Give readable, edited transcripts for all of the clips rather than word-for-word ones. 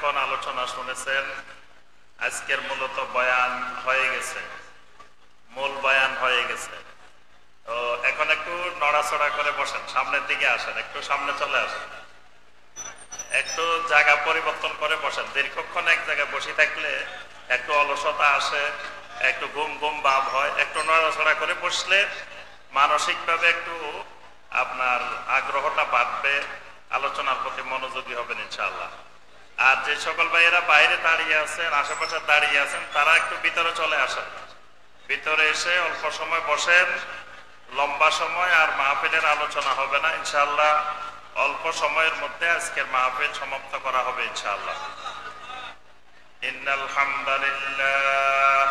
এতক্ষণ আলোচনা শুনেছেন। আজকের মূলত বয়ান হয়ে গেছে, মূল বয়ান হয়ে গেছে। তো এখন একটু নড়াচড়া করে বসেন, সামনের দিকে আসেন, একটু সামনে চলে আসেন, একটু জায়গা পরিবর্তন করে বসেন। দীর্ঘক্ষণ এক জায়গায় বসে থাকলে একটু অলসতা আসে, একটু ঘুম ঘুম ভাব হয়। একটু নড়াচড়া করে বসলে মানসিকভাবে একটু আপনার আগ্রহটা বাড়বে, আলোচনার প্রতি মনোযোগী হবেন ইনশাআল্লাহ। আর যে সকল ভাইয়েরা বাইরে দাঁড়িয়ে আছেন, আশেপাশে দাঁড়িয়ে আছেন, তারা একটু ভিতরে চলে আসেন। ভিতরে এসে অল্প সময় বসেন, লম্বা সময় আর মাহফিলের আলোচনা হবে না ইনশাআল্লাহ। অল্প সময়ের মধ্যে আজকের মাহফিল সমাপ্ত করা হবে ইনশাআল্লাহ। ইন্নাল হামদুলিল্লাহ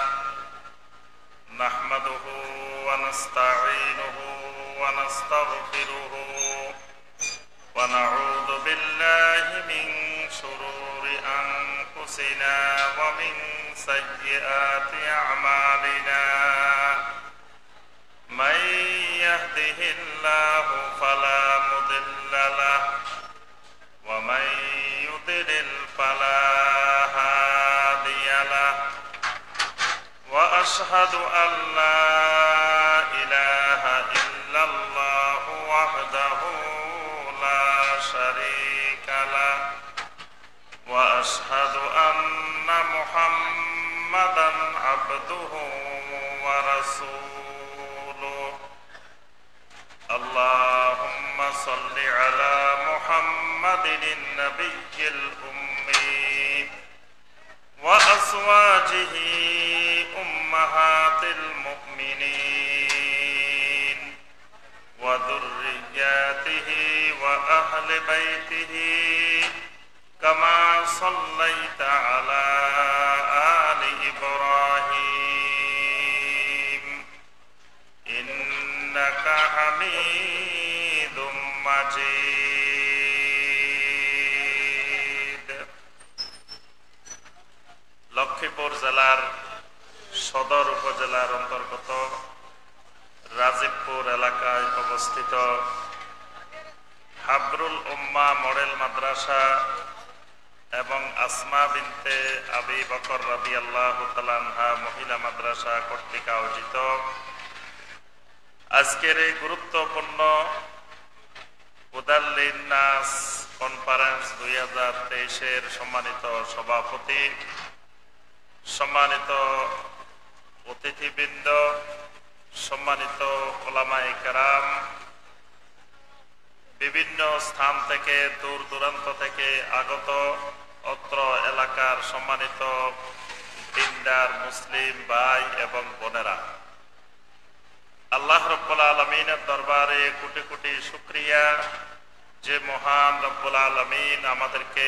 নাহমাদুহু ওয়া নাস্তাঈনুহু ওয়া নাস্তাগফিরুহু ওয়া নাউযু বিল্লাহি মিন শুরুরি আনফুসিনা ওয়া মিন সাইয়্যাতি আমালিনা। মান ইয়াহদিহিল্লাহু ফালা মুদিল্লা লাহু ওয়া মান ইউদ্লিল ফালা হাদিয়া লাহু ওয়া আশহাদু আল লা ইলাহা ইল্লাল্লাহু ওয়াহদাহু লা শারীকা লাহু ওয়া আশহাদু আন্না মুহাম্মাদান আবদুহু ওয়া রাসূলুহু। আল্লাহুম্মা সাল্লি আলা মুহাম্মাদিন নাবিয়্যিল উম্মি ওয়া আজওয়াজিহি উম্মাহাতিল মুমিনিন ওয়া যুররিয়্যাতিহি ওয়া আহলি বাইতিহি কামা সাল্লাইতা আলা আলি ইব্রাহিম ইন্নাকা হামিদুম মাজিদ। লক্ষ্মীপুর জেলার সদর উপজেলার অন্তর্গত রাজীবপুর এলাকায় অবস্থিত হাবরুল উম্মা মডেল মাদ্রাসা এবং আসমা বিনতে আবি বকর রাদিয়াল্লাহু তাআলা আনহা মহিলা মাদ্রাসা কর্তৃক আয়োজিত আজকের এই গুরুত্বপূর্ণ উদাল্লিন নাস কনফারেন্স 2023-এর সম্মানিত সভাপতি, সম্মানিত অতিথিবৃন্দ, সম্মানিত উলামায়ে কেরাম, বিভিন্ন স্থান থেকে দূর দূরান্ত থেকে আগত অত্র এলাকার সম্মানিত দিনদার মুসলিম ভাই এবং বোনেরা, আল্লাহ রাব্বুল আলামিনের দরবারে কোটি কোটি শুকরিয়া যে মহান রব্বুল আলামিন আমাদেরকে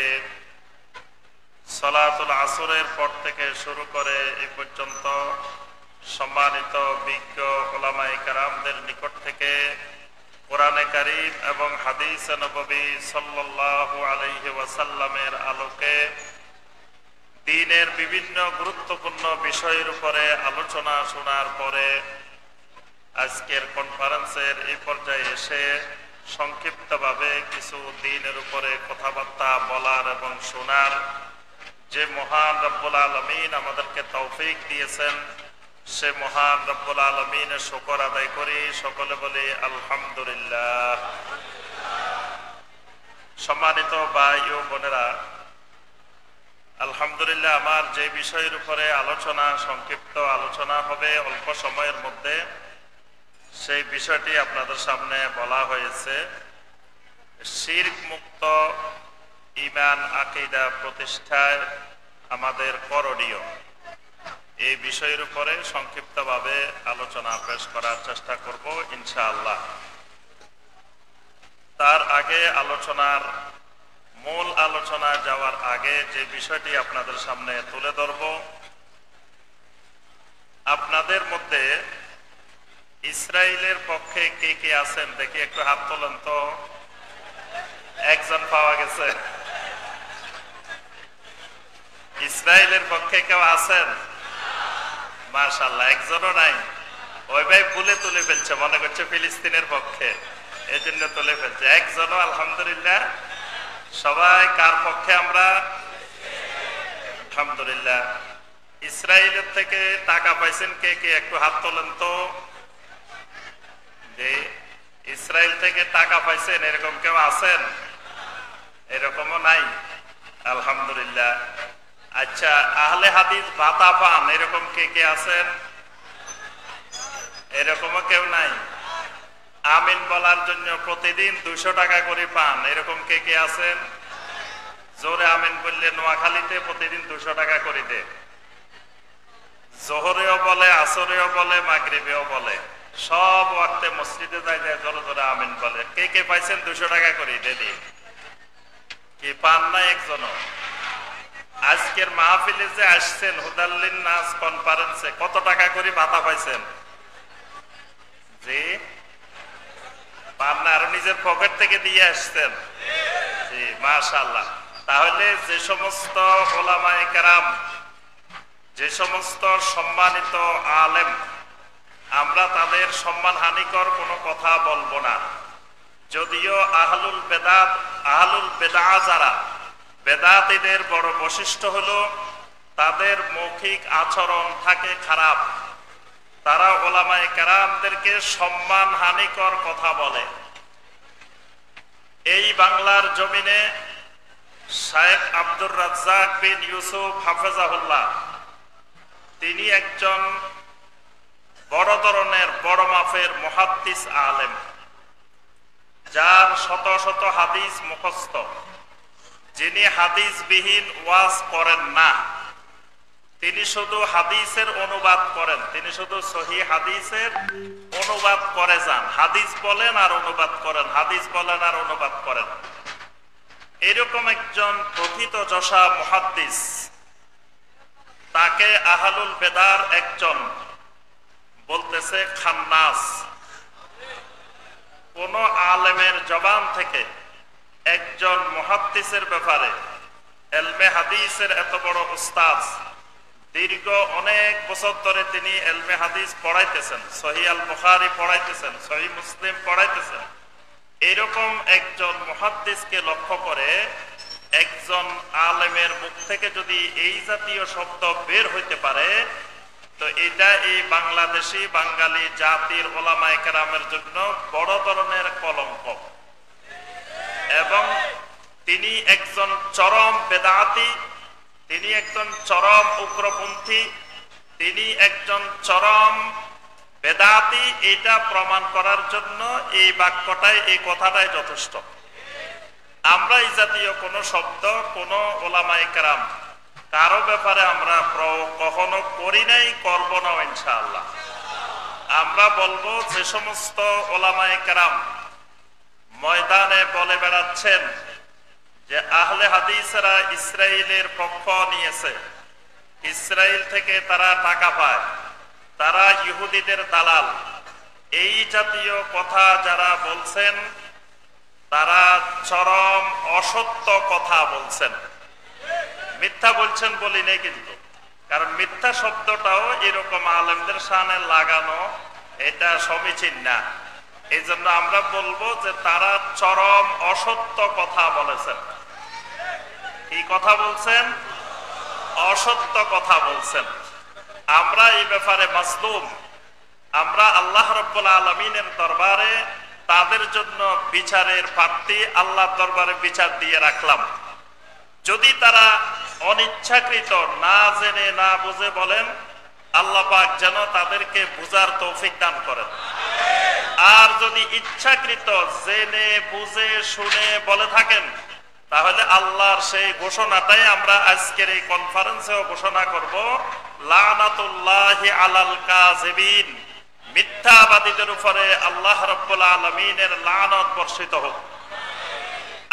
সালাতুল আসরের পর থেকে শুরু করে এই পর্যন্ত সম্মানিত বিজ্ঞ উলামায়ে কেরামদের নিকট থেকে কোরআনে কারীম এবং হাদিসে নববী সাল্লাল্লাহু আলাইহি ওয়াসাল্লামের আলোকে দ্বীনের বিভিন্ন গুরুত্বপূর্ণ বিষয়ের উপরে আলোচনা শোনার পরে আজকের কনফারেন্সের এই পর্যায়ে এসে সংক্ষিপ্তভাবে কিছু দ্বীনের উপরে কথাবার্তা বলার এবং শোনার যে মহান রব্বুল আলামিন আমাদেরকে তৌফিক দিয়েছেন, সে মহান রব্বুল আলামিনের শুকর আদায় করি। সকলে বলি আলহামদুলিল্লাহ। সম্মানিত ভাই ও বোনেরা, আলহামদুলিল্লাহ, আমার যে বিষয়ের উপরে আলোচনা, সংক্ষিপ্ত আলোচনা হবে অল্প সময়ের মধ্যে, সেই বিষয়টি আপনাদের সামনে বলা হয়েছে শিরক মুক্ত ঈমান আকীদা প্রতিষ্ঠায় আমাদের করণীয়। এই বিষয়ের উপরে সংক্ষিপ্তভাবে আলোচনা পেশ করার চেষ্টা করব ইনশাআল্লাহ। তার আগে আলোচনার মূল আলোচনা যাওয়ার আগে যে বিষয়টি আপনাদের সামনে তুলে ধরব, আপনাদের মধ্যে ইসরায়েলের পক্ষে কে কে আছেন দেখি একটু হাত তোলেন তো। একজন পাওয়া গেছে। ইসরায়েলের পক্ষে কেউ আছেন? মাশাআল্লাহ, একজনও নাই। ওই ভাই ভুলে তুলে ফেলছে, মনে করছে ফিলিস্তিনের পক্ষে, এজন্য তুলে ফেলছে। একজনও আলহামদুলিল্লাহ। সবাই কার পক্ষে? আমরা আলহামদুলিল্লাহ। ইসরায়েলের থেকে টাকা পাইছেন কে কে একটু হাত তোলেন তো। যে ইসরায়েল থেকে টাকা পাইছেন এরকম কেউ আছেন? এরকমও নাই, আলহামদুলিল্লাহ। আচ্ছা, আহলে হাদিস ভাতা পান এরকম কে কে আছেন? এরকমও কেউ নাই। আমিন বলার জন্য প্রতিদিন 200 টাকা করে পান এরকম কে কে আছেন? জোরে আমিন বললে নোয়াখালীতে প্রতিদিন 200 টাকা করে দেয়। জোহরেও বলে, আসরেও বলে, মাগরিবেও বলে, সব ওয়াক্তে মসজিদে যায় যায় জোরে জোরে আমিন বলে। কে কে পাইছেন 200 টাকা করে দিদি? কি পান না একজনও? আজকের মাহফিলে যে আসছেন হুদাল্লিন নাস কনফারেন্সে কত টাকা করে ভাতা পাইছেন? জি পান না, আর নিজের পকেট থেকে দিয়ে আসছেন? জি মাশাআল্লাহ। তাহলে যে সমস্ত ওলামায়ে কেরাম, যে সমস্ত সম্মানিত আলেম, আমরা তাদের সম্মান হানিকর কোনো কথা বলবো না। যদিও আহলুল বেদা যারা, বেদাতীদের বড় বৈশিষ্ট্য হলো তাদের মৌখিক আচরণ থাকে খারাপ। তারা ওলামায়ে কেরামদেরকে সম্মান হানিকর কথা বলে। এই বাংলার জমিনে শায়েখ আব্দুর রাজ্জাক বিন ইউসুফ হাফেজাহুল্লাহ, তিনি একজন বড় ধরনের বড় মাপের মুহাদ্দিস আলেম, যার শত শত হাদিস মুখস্থ, যিনি হাদিসবিহীন ওয়াজ করেন না, তিনি শুধু হাদিসের অনুবাদ করেন, তিনি শুধু সহিহ হাদিসের অনুবাদ করে যান। হাদিস বলেন আর অনুবাদ করেন, হাদিস বলেন আর অনুবাদ করেন। এরকম একজন প্রথিতযশা মুহাদ্দিস, তাকে আহলুল বেদার একজন বলতেছে খান্নাস। কোন আলেমের জবান থেকে একজন মুহাদ্দিসের ব্যাপারে, এলমে হাদিসের এত বড় উস্তাদ, দীর্ঘ অনেক বছর ধরে তিনি এলমে হাদিস পড়াইতেছেন, সহিহ আল বুখারী পড়াইতেছেন, সহিহ মুসলিম পড়াইতেছেন, এরকম একজন মুহাদ্দিসকে লক্ষ্য করে একজন আলেমের মুখ থেকে যদি এই জাতীয় শব্দ বের হইতে পারে, তো এটা এই বাংলাদেশি বাঙালি জাতির ওলামায়ে কেরামের জন্য বড় ধরনের কলঙ্ক। এবং তিনি একজন চরম বেদাতি, তিনি একজন চরম উগ্রপন্থী, তিনি একজন চরম বেদাতি, এটা প্রমাণ করার জন্য এই বাক্যটাই, এই কথাটাই যথেষ্ট। আমরা এই জাতীয় কোন শব্দ কোন ওলামায়ে কেরাম কারো ব্যাপারে আমরা কখনো করি নাই, করবো না ইনশাআল্লাহ। আমরা বলবো যে সমস্ত ওলামায়ে কেরাম ময়দানে বলে বেড়াচ্ছেন যে আহলে হাদিসরা ইসরায়েলের পক্ষ নিয়েছে, ইসরায়েল থেকে তারা টাকা পায়, তারা ইহুদিদের দালাল, এই জাতীয় কথা যারা বলছেন তারা চরম অসত্য কথা বলছেন। মিথ্যা বলছেন বলি নেই কিন্তু, কারণ মিথ্যা শব্দটাও এরকম আলেমদের সামনে লাগানো এটা সমীচীন না। এই জন্য আমরা বলবো যে তারা চরম অসত্য কথা বলেছেন। কি কথা বলছেন? অসত্য কথা বলছেন। আমরা এই ব্যাপারে মাসলুম, আমরা আল্লাহ রাব্বুল আলামিনের দরবারে তাদের জন্য বিচারের প্রার্থী, আল্লাহর দরবারে বিচার দিয়ে রাখলাম। যদি তারা অনিচ্ছাকৃত, না জেনে না বুঝে বলেন, আল্লাহ পাক যেন তাদেরকে বুঝার তৌফিক দান করেন। আর যদি ইচ্ছাকৃত জেনে বুঝে শুনে বলে থাকেন, তাহলে আল্লাহর সেই ঘোষণাটাই আমরা আজকের এই কনফারেন্সেও ঘোষণা করব, লানাতুল্লাহি আলাল কাযিবিন, মিথ্যাবাদীদের উপরে আল্লাহ রাব্বুল আলামিনের লানত বর্ষিত হোক।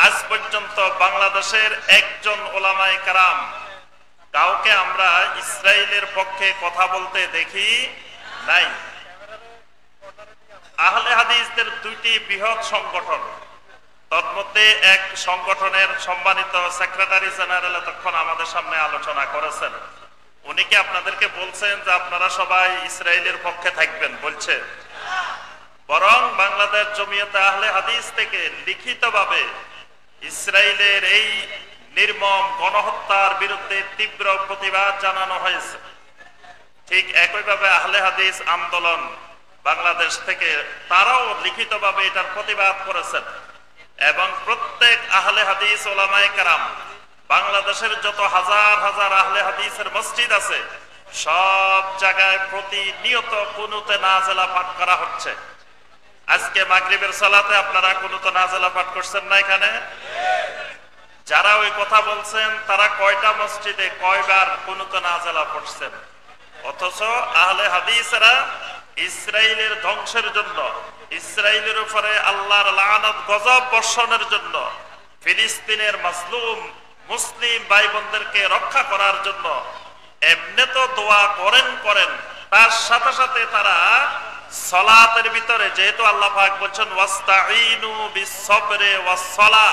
আজ পর্যন্ত বাংলাদেশের একজন ওলামায়ে কেরাম কাউকে আমরা ইসরায়েলের পক্ষে কথা বলতে দেখি নাই। আহলে হাদিসদের দুইটি বৃহৎ সংগঠন, তন্মধ্যে এক সংগঠনের সম্মানিত সেক্রেটারি জেনারেল তখন আমাদের সামনে আলোচনা করেছেন। উনি কি আপনাদেরকে বলছেন যে আপনারা সবাই ইসরায়েলের পক্ষে থাকবেন? বলছে। বরং বাংলাদেশ জমিয়তে আহলে হাদিস থেকে লিখিতভাবে ইসরায়েলের এই নির্মম গণহত্যার বিরুদ্ধে তীব্র প্রতিবাদ জানানো হয়েছে। ঠিক একইভাবে আহলে হাদিস আন্দোলন বাংলাদেশ থেকে তারাও লিখিতভাবে এটার প্রতিবাদ করেছেন এবং প্রত্যেক আহলে হাদিস ওলামায়ে কেরাম বাংলাদেশের যত হাজার হাজার আহলে হাদিসের মসজিদ আছে সব জায়গায় প্রতিনিয়ত কুনুতে নাজেলা পাঠ করা হচ্ছে। আজকে মাগরিবের সালাতে আপনারা কুনুতে নাজেলা পাঠ করছেন না? এখানে যারা ওই কথা বলছেন তারা কয়টা মসজিদে কয়বার কুনুতে নাজেলা পড়ছেন? অথচ আহলে হাদিসরা ইসরায়েলের ধ্বংসের জন্য, ইসরায়েলের উপরে আল্লাহর লানত গজব বর্ষণের জন্য, ফিলিস্তিনের মাজলুম মুসলিম ভাই বোনদেরকে রক্ষা করার জন্য এমনি তো দোয়া করেন, তার সাথে সাথে তারা সালাতের ভিতরে, যেহেতু আল্লাহ পাক বলছেন ওয়াস্তাঈনু বিস-সাবরি ওয়াস-সালাহ,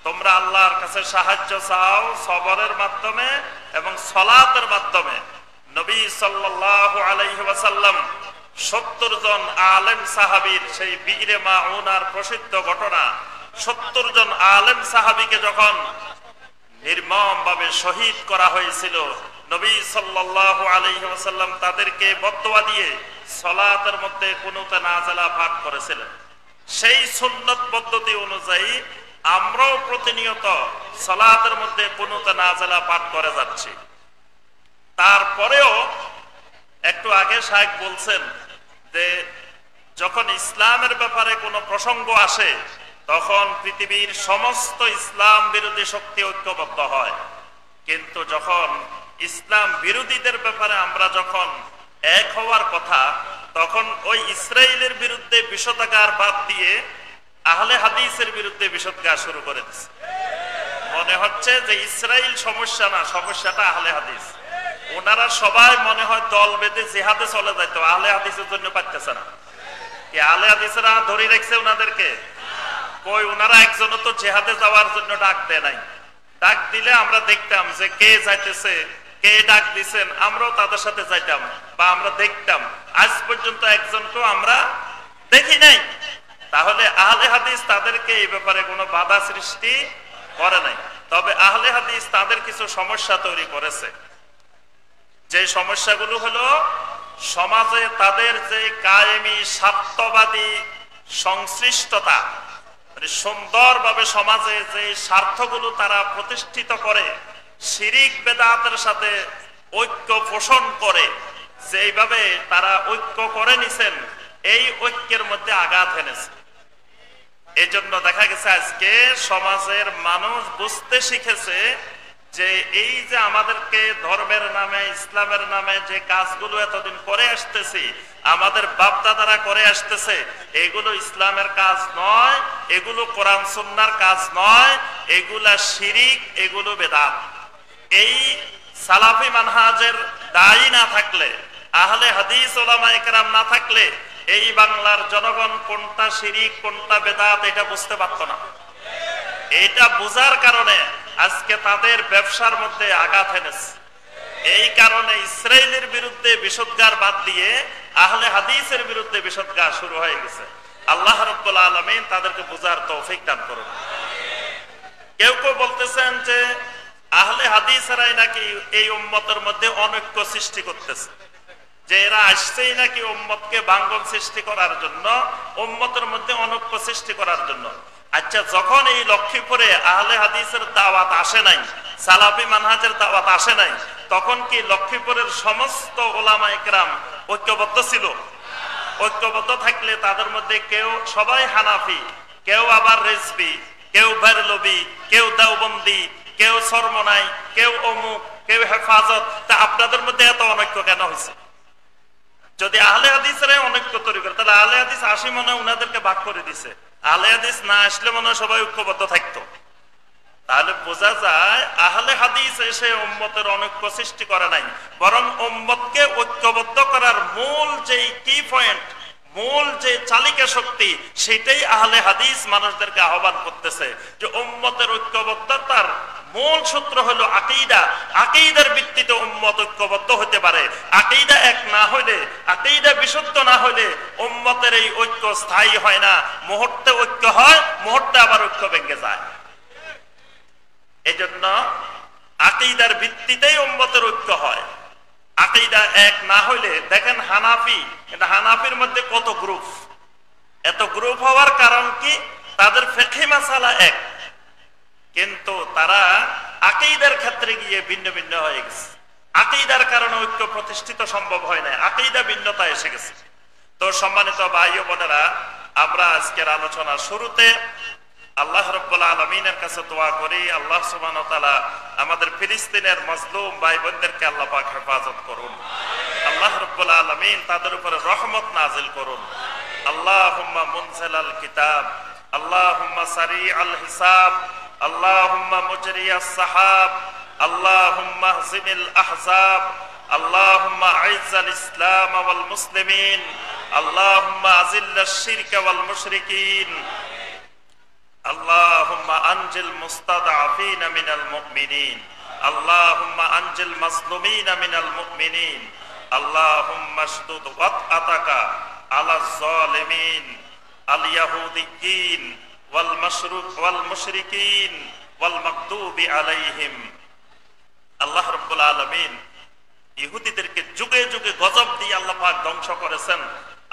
তোমরা আল্লাহর কাছে সাহায্য চাও সবরের মাধ্যমে এবং সালাতের মাধ্যমে। নবী সাল্লাল্লাহু আলাইহি ওয়াসাল্লাম 70 জন আলেম সাহাবীর সেই বীরে মাউনার প্রসিদ্ধ ঘটনা, 70 জন আলেম সাহাবীকে যখন নির্মম ভাবে শহীদ করা হয়েছিল, নবী সাল্লাল্লাহু আলাইহি ওয়াসাল্লাম তাদেরকে বদদুয়া দিয়ে সালাতের মধ্যে কুনুতে নাজেলা পাঠ করেছিলেন। সেই সুন্নত পদ্ধতি অনুযায়ী আমরাও প্রতিনিয়ত সালাতের মধ্যে কুনুতে নাজেলা পাঠ করে যাচ্ছি। তারপরেও একটু আগে শায়েখ বলছেন যে যখন ইসলামের ব্যাপারে কোনো প্রসঙ্গ আসে তখন পৃথিবীর সমস্ত ইসলাম বিরোধী শক্তি ঐক্যবদ্ধ হয়, কিন্তু যখন ইসলাম বিরোধীদের ব্যাপারে আমরা যখন এক হওয়ার কথা তখন ওই ইসরায়েলের বিরুদ্ধে বিষোদ্গার বাদ দিয়ে আহলে হাদিসের বিরুদ্ধে বিষোদ্গার শুরু করে দিচ্ছে। মনে হচ্ছে যে ইসরায়েল সমস্যা না, সমস্যাটা আহলে হাদিস। ওনারা সবাই মনে হয় দল বেঁধে জিহাদে চলে যাইতো, আহলে হাদিসের জন্য পারতেছে না। কি আহলে হাদিসরা ধরে রাখছে ওনাদেরকে? কই, ওনারা একজনও তো জিহাদে যাওয়ার জন্য ডাক দেয় নাই। ডাক দিলে আমরা দেখতাম যে কে যাইতেছে, কে ডাক দিচ্ছেন, আমরাও তাদের সাথে যাইতাম বা আমরা দেখতাম। আজ পর্যন্ত একজনকেও আমরা দেখি নাই। তাহলে আহলে হাদিস তাদেরকে এই ব্যাপারে কোনো বাধা সৃষ্টি করে নাই। তবে আহলে হাদিস তাদের কিছু সমস্যা তৈরি করেছে। যে সমস্যাগুলো হলো সমাজে তাদের যে কায়েমি স্বার্থবাদী সংশ্লিষ্টতা, মানে সুন্দরভাবে সমাজে যে স্বার্থগুলো তারা প্রতিষ্ঠিত করে, শিরিক বেদাতের সাথে ঐক্য পোষণ করে, যেইভাবে তারা ঐক্য করে নিছেন, এই ঐক্যের মধ্যে আঘাত এনেছে। এই জন্য দেখা গেছে আজকে সমাজের মানুষ বুঝতে শিখেছে যে এই যে আমাদেরকে ধর্মের নামে, ইসলামের নামে যে কাজগুলো এতদিন করে আসতেছি, আমাদের বাপদাদারা করে আসতেছে, এগুলো ইসলামের কাজ নয়, এগুলো কোরআন সুন্নাহর কাজ নয়, এগুলা শিরিক, এগুলো বেদাত। এই সালাফি মানহাজের দায়ী না থাকলে, আহলে হাদিস ওলামায়ে কেরাম না থাকলে এই বাংলার জনগণ কোনটা শিরিক কোনটা বেদাত এটা বুঝতে পারত না। এটা বোঝার কারণে আজকে তাদের ব্যবসার মধ্যে আঘাত এনেছে। এই কারণে ইসরায়েলের বিরুদ্ধে বিষোদ্গার বাদ দিয়ে আহলে হাদিসের বিরুদ্ধে বিষোদ্গার শুরু হয়ে গেছে। আল্লাহ রাব্বুল আলামিন তাদেরকে বোঝার তৌফিক দান করুন। কেউ কেউ বলতেছেন যে আহলে হাদিসরাই নাকি এই উম্মতের মধ্যে অনৈক্য সৃষ্টি করতেছে, যে এরা আসছেই নাকি উম্মতকে ভাঙ্গন সৃষ্টি করার জন্য, উম্মতের মধ্যে অনৈক্য সৃষ্টি করার জন্য। আচ্ছা, যখন এই লক্ষ্মীপুরে আহলে হাদিসের দাওয়াত আসে নাই, সালাফি মানহাজের দাওয়াত আসে নাই, তখন কি লক্ষ্মীপুরের সমস্ত ওলামায়ে কেরাম ঐক্যবদ্ধ ছিল? ঐক্যবদ্ধ থাকলে তাদের মধ্যে কেউ, সবাই হানাফি, কেউ আবার রেজবি, কেউ বেরলবি, কেউ দেওবন্দি, কেউ সরমনাই, কেউ অমুক, কেউ হেফাজত, তা আপনাদের মধ্যে এত অনৈক্য কেন হয়েছে? যদি আহলে হাদিসরাই অনৈক্য তৈরি করে, তাহলে আহলে হাদিস আসি মনে হয় উনাদেরকে ভাগ করে দিছে, আহলে হাদিস না আসলে মনে হয় সবাই ঐক্যবদ্ধ থাকতো। তাহলে বোঝা যায় আহলে হাদিস এসে উম্মতের অনৈক্য সৃষ্টি করে নাই, বরং উম্মতকে ঐক্যবদ্ধ করার মূল যে কি পয়েন্ট, মূল যে চালিকা শক্তি, সেটাই আহলে হাদিস মানুষদেরকে আহ্বান করতেছে যে উম্মতের ঐক্যবদ্ধতার মূল সূত্র হলো আকীদা। আকীদার ভিত্তিতে উম্মত ঐক্যবদ্ধ হতে পারে। আকীদা এক না হইলে, আকীদা বিশুদ্ধ না হইলে উম্মতের এই ঐক্য স্থায়ী হয় না। মুহূর্তে ঐক্য হয়, মুহূর্তে আবার ঐক্য ভেঙে যায়। এজন্য আকীদার ভিত্তিতেই উম্মতের ঐক্য হয়। আকীদা এক না হইলে দেখেন হানাফি, এটা হানাফির মধ্যে কত গ্রুপ, এত গ্রুপ হওয়ার কারণ কি? তাদের ফিকহি মাসালা এক, কিন্তু তারা আকীদার ক্ষেত্রে গিয়ে ভিন্ন ভিন্ন হয়ে গেছে। আকীদার কারণে ঐক্য প্রতিষ্ঠিত সম্ভব হয় না, আকীদা ভিন্নতা এসে গেছে। তো সম্মানিত ভাই ও বোনেরা, আমরা আজকের আলোচনার শুরুতে আল্লাহ রাব্বুল আলামিনের কাছে দোয়া করি, আল্লাহ সুবহানাহু ওয়া তাআলা আমাদের ফিলিস্তিনের মাজলুম ভাই বোনদেরকে আল্লাহ পাক হেফাজত করুন। আল্লাহ রাব্বুল আলামিন তাদের উপরে রহমত নাজিল করুন। আল্লাহুম্মা মুনজিলাল কিতাব, আল্লাহুম্মা সারিআল হিসাব, আল্লাহুম্মা মুজরিয়াস সাহাব, আল্লাহুম্মা হজিমিল আহজাব, আল্লাহুম্মা আইজ্জাল ইসলাম ওয়াল মুসলিমিন, আল্লাহুম্মা আজিল্লাশ শিরকা ওয়াল মুশরিকিন, আল্লাহুম্মা আনজিল মুস্তাদআফিনা মিনাল মুমিনিন, আল্লাহুম্মা আনজিল মাজলুমিনা মিনাল মুমিনিন, আল্লাহুম্মা শুদুদ ওয়াতআতাকা আলাজ জালিমিন আল ইয়াহুদিয়িন ওয়াল মাশরুক ওয়াল মুশরিকিন ওয়াল মাগদুবি আলাইহিম। আল্লাহ রাব্বুল আলামিন ইহুদিদেরকে যুগে যুগে গজব দিয়ে আল্লাহ পাক ধ্বংস করেছেন।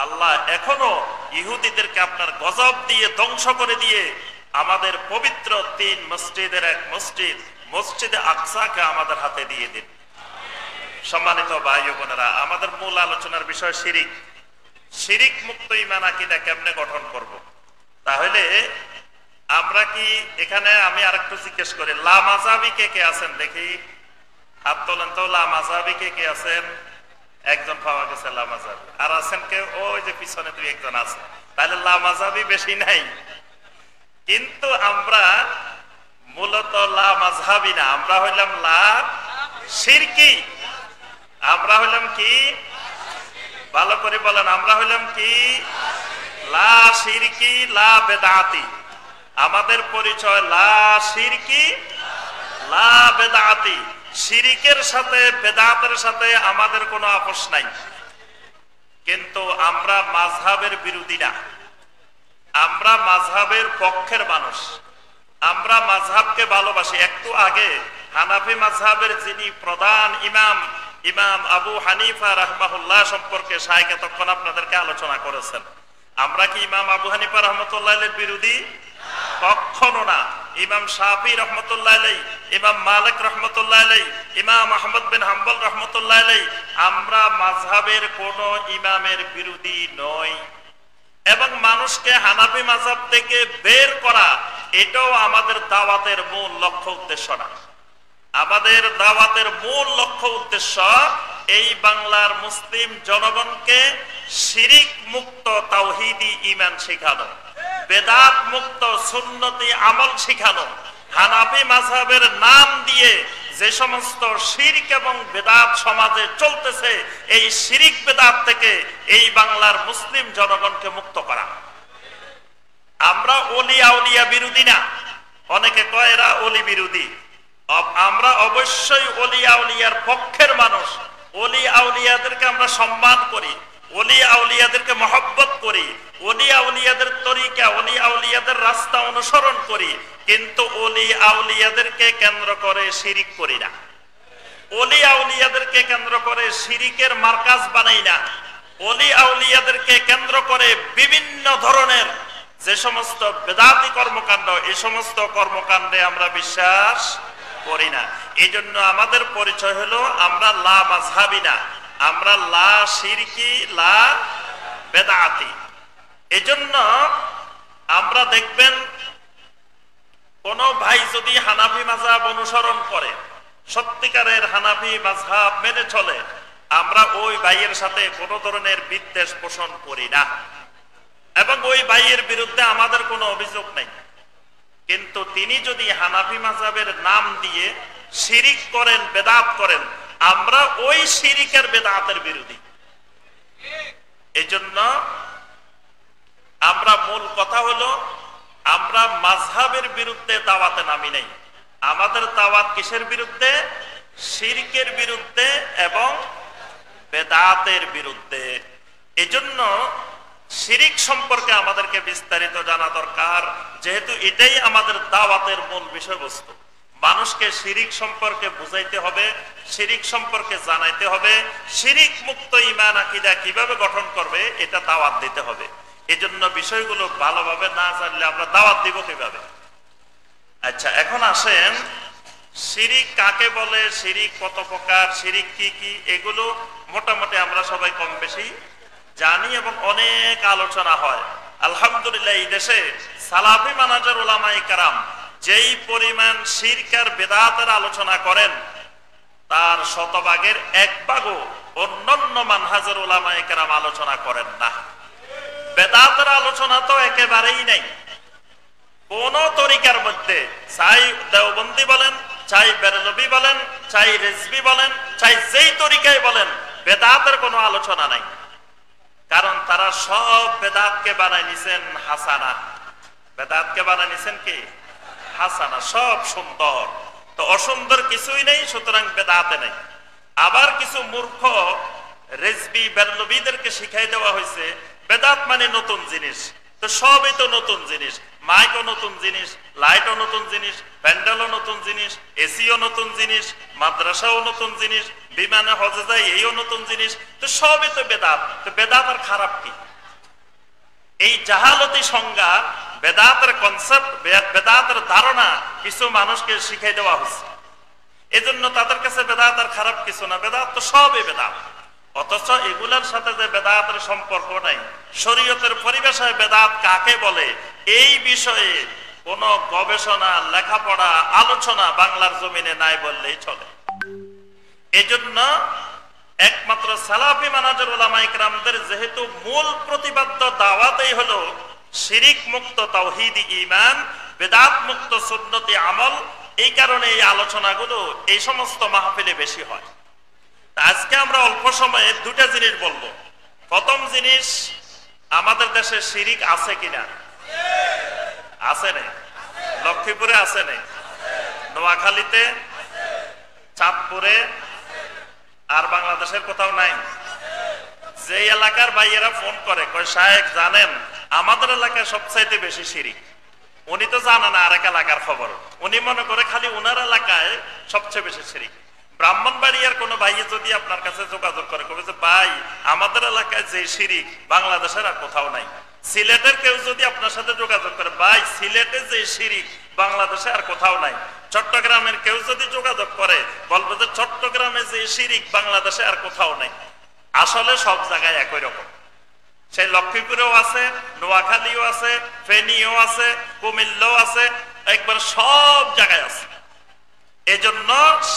আল্লাহ এখনো ইহুদিদেরকে আপনার গজব দিয়ে ধ্বংস করে দিয়ে আমাদের পবিত্র তিন মসজিদের এক মসজিদ মসজিদে আকসাকে আমাদের হাতে দিয়ে দিন। সম্মানিত ভাই ও বোনেরা, আমাদের মূল আলোচনার বিষয় শিরিক। শিরিক মুক্ত ঈমান আকীদা কেমনে গঠন করব? তাহলে আমরা কি এখানে, আমি আরেকটু জিজ্ঞেস করি, লা মাযহাবি কে কে আছেন দেখি? হাত তোলেন তো। লা মাযহাবি কে কে আছেন? একজন পাওয়া গেছে লা মাযহাবি। আর আছেন কে? ওই যে পিছনে দুই একজন আছে। তাহলে লা মাযহাবি বেশি নাই, কিন্তু আমরা মূলত লা মাযহাবি না, আমরা হইলাম লা শিরকি। আমরা হইলাম কি? ভালো করে বলেন, আমরা হইলাম কি? লা শিরকি লা বেদাতি। আমাদের পরিচয় লা শিরকি লা বেদাতি। শিরিকের সাথে বেদাতের সাথে আমাদের কোনো আপোষ নাই, কিন্তু আমরা মাযহাবের বিরোধী না, আমরা মাযহাবের পক্ষের মানুষ, আমরা মাযহাবকে ভালোবাসি। একটু আগে হানাফি মাযহাবের যিনি প্রধান ইমাম, ইমাম আবু হানিফা রাহমাহুল্লাহ সম্পর্কে শায়খ তখন আপনাদেরকে আলোচনা করেছেন। আমরা কি ইমাম আবু হানিফা রাহমাতুল্লাহ আলাইহির বিরোধী? কখনো না। ইমাম শাফি রাহমাতুল্লাহ আলাইহি, ইমাম মালিক রাহমাতুল্লাহ আলাইহি, ইমাম আহমদ বিন হাম্বল রাহমাতুল্লাহ আলাইহি, আমরা মাযহাবের কোন ইমামের বিরোধী নই। এবং মানুষকে হানাফি মাযহাব থেকে বের করা, এটাও আমাদের দাওয়াতের মূল লক্ষ্য উদ্দেশ্য না। আমাদের দাওয়াতের মূল লক্ষ্য উদ্দেশ্য এই বাংলার মুসলিম জনগণকে শিরিক মুক্ত তাওহীদি ঈমান শেখানো, বেদাত মুক্ত সুন্নতি আমল শেখানো। হানাফি মাযহাবের নাম দিয়ে যে সমস্ত শিরক এবং বেদাত সমাজে চলতেছে, এই শিরিক বেদাত থেকে এই বাংলার মুসলিম জনগণকে মুক্ত করা। আমরা ওলি আউলিয়া বিরোধী না। অনেকে কয় এরা ওলি বিরোধী। আমরা অবশ্যই ওলি আউলিয়ার পক্ষের মানুষ। ওলি আউলিয়াদেরকে আমরা সম্মান করি, ওলি আউলিয়াদেরকে মহব্বত করি, ওলি আউলিয়াদের তরিকা, ওলি আউলিয়াদের রাস্তা অনুসরণ করি, কিন্তু ওলি আউলিয়াদেরকে কেন্দ্র করে শিরিক করি না। ওলি আউলিয়াদেরকে কেন্দ্র করে শিরিকের মার্কাজ বানাই না। ওলি আউলিয়াদেরকে কেন্দ্র করে বিভিন্ন ধরনের যে সমস্ত বেদাতি কর্মকাণ্ড, এই সমস্ত কর্মকাণ্ডে আমরা বিশ্বাস করি না। এই জন্য আমাদের পরিচয় হলো আমরা লা মাযহাবি না, আমরা লা শিরকি লা বেদাতি। এই জন্য আমরা দেখবেন কোন ভাই যদি হানাফি মাযহাব অনুসরণ করে, সত্যিকারের হানাফি মাযহাব মেনে চলে, আমরা ওই ভাইয়ের সাথে কোনো ধরনের বিদ্বেষ পোষণ করি না এবং ওই ভাইয়ের বিরুদ্ধে আমাদের কোনো অভিযোগ নেই। কিন্তু তিনি যদি হানাফি মাযহাবের নাম দিয়ে শিরিক করেন, বেদাত করেন, আমরা ওই শিরিকের বেদাতের বিরোধী। এই জন্য আমরা মূল কথা হলো আমরা মাযহাবের বিরুদ্ধে দাওয়াতে নামি নাই। আমাদের দাওয়াত কিসের বিরুদ্ধে? শিরকের বিরুদ্ধে এবং বেদাতের বিরুদ্ধে। এজন্য শিরিক সম্পর্কে আমাদেরকে বিস্তারিত জানা দরকার, যেহেতু এটাই আমাদের দাওয়াতের মূল বিষয়বস্তু। মানুষকে শিরিক সম্পর্কে বুঝাইতে হবে, শিরিক সম্পর্কে জানাইতে হবে, শিরিক মুক্ত ঈমান আকীদা কিভাবে গঠন করবে এটা দাওয়াত দিতে হবে। এজন্য বিষয়গুলো ভালোভাবে না জানলে আমরা দাওয়াত দিব কিভাবে? আচ্ছা, এখন আসেন শিরিক কাকে বলে, শিরিক কত প্রকার, শিরিক কি কি, এগুলো মোটামুটি আমরা সবাই কম বেশি জানি এবং অনেক আলোচনা হয়। আলহামদুলিল্লাহ এই দেশে সালাফি মানহাজের উলামায়ে কেরাম যেই পরিমাণ শিরক আর বিদআতের আলোচনা করেন তার শতভাগের এক ভাগও অন্যান্য মানহাজের উলামায়ে কেরাম আলোচনা করেন না। বিদআতের আলোচনা তো একেবারেই নাই। কোন তরিকার মধ্যে, চাই দেওবন্দি বলেন, চাই বেরলভী বলেন, চাই রিজভী বলেন, চাই যেই তরিকায় বলেন, বিদআতের কোনো আলোচনা নাই। কারণ তারা সব বেদাতকে বানাই নিছেন হাসানা। বেদাতকে বানাই নিছেন কি হাসানা, সব সুন্দর। তো অসুন্দর কিছুই নেই, সুতরাং বেদাতে নেই। আবার কিছু মূর্খ রিজভী বেরলভীদেরকে শিখাই দেওয়া হয়েছে বেদাত মানে নতুন জিনিস। তো সবই তো নতুন জিনিস, মাইকও নতুন জিনিস, লাইটও নতুন জিনিস, প্যান্ডেলও নতুন জিনিস, এসিও নতুন জিনিস, মাদ্রাসাও নতুন জিনিস, বিমানে হজে যায় এইও নতুন জিনিস। তো সবই তো বেদাত। তো বেদাত আর খারাপ কি? এই জাহালতি সংজ্ঞা, বেদাতের কনসেপ্ট, বেদাতের ধারণা কিছু মানুষকে শিখাই দেওয়া হচ্ছে। এজন্য তাদের কাছে বেদাত আর খারাপ কিছু না, বেদাত তো সবই বেদাত। অথচ এগুলোর সাথে যে বেদাতের সম্পর্ক নাই, শরীয়তের পরিবেশে বেদাত কাকে বলে এই বিষয়ে কোনো গবেষণা, লেখাপড়া, আলোচনা বাংলার জমিনে নাই বললেই চলে। এজন্য একমাত্র সালাফি মানহাজের উলামায়ে কেরামদের যেহেতু মূল প্রতিপাদ্য দাওয়াতই হলো শিরিক মুক্ত তাওহীদি ঈমান, বেদাত মুক্ত সুন্নতি আমল, এই কারণে এই আলোচনাগুলো এই সমস্ত মাহফিলে বেশি হয়। আজকে আমরা অল্প সময়ে দুটা জিনিস বলবো। প্রথম জিনিস, আমাদের দেশে শিরিক আছে কিনা? আছে না? লক্ষ্মীপুরে আছে না? নোয়াখালীতে, চাঁদপুরে, আর বাংলাদেশের কোথাও নাই? যে এলাকার ভাইয়েরা ফোন করে কয় সাহেব জানেন আমাদের এলাকায় সবচাইতে বেশি শিরিক, উনি তো জানে না আরেক এলাকার খবর, উনি মনে করে খালি উনার এলাকায় সবচেয়ে বেশি শিরিক। ব্রাহ্মণবাড়িয়ার কোনো ভাই যদি আপনার কাছে যোগাযোগ করে কবে যে ভাই আমাদের এলাকায় যে শিরিক বাংলাদেশের আর কোথাও নাই। সিলেটের কেউ যদি আপনার সাথে যোগাযোগ করে ভাই সিলেটে যে শিরিক বাংলাদেশে আর কোথাও নাই। চট্টগ্রামের কেউ যদি যোগাযোগ করে বলবে যে চট্টগ্রামে যে শিরিক বাংলাদেশে আর কোথাও নাই। আসলে সব জায়গায় একই রকম। সেই লক্ষ্মীপুরেও আছে, নোয়াখালীও আছে, ফেনীও আছে, কুমিল্লাও আছে, একবার সব জায়গায় আছে। এজন্য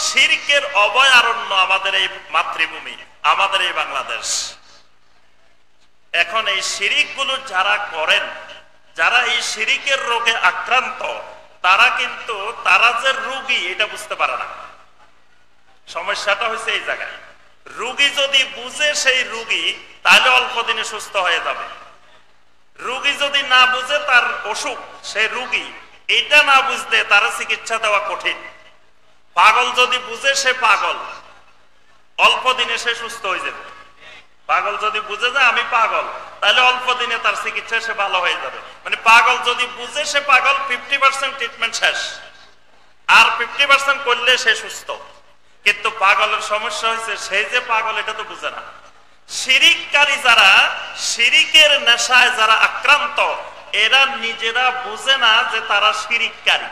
শিরকের অভয়ারণ্য আমাদের এই মাতৃভূমি, আমাদের এই বাংলাদেশ। এখন এই শিরিক গুলো যারা করেন, যারা এই শিরিকের রোগে আক্রান্ত, তারা কিন্তু তারা যে রোগী এটা বুঝতে পারে না। সমস্যাটা হচ্ছে এই জায়গায়। রোগী যদি বুঝে সেই রোগী, তাহলে অল্প দিনে সুস্থ হয়ে যাবে। রোগী যদি না বুঝে তার অসুখ, সেই রোগী এটা না বুঝতে তার চিকিৎসা দেওয়া কঠিন। পাগল যদি বুঝে সে পাগল, অল্প দিনে সে সুস্থ হয়ে যাবে। পাগল যদি বুঝে যে আমি পাগল, তাহলে অল্প দিনে তার চিকিৎসা সে ভালো হয়ে যাবে। মানে পাগল যদি বুঝে সে পাগল, 50% ট্রিটমেন্ট শেষ, আর 50% করলে সে সুস্থ। কিন্তু পাগলের সমস্যা হয়েছে সেই যে পাগল এটা তো বুঝে না। শিরিককারী যারা, শিরিকের নেশায় যারা আক্রান্ত, এরা নিজেরা বুঝে না যে তারা শিরিককারী।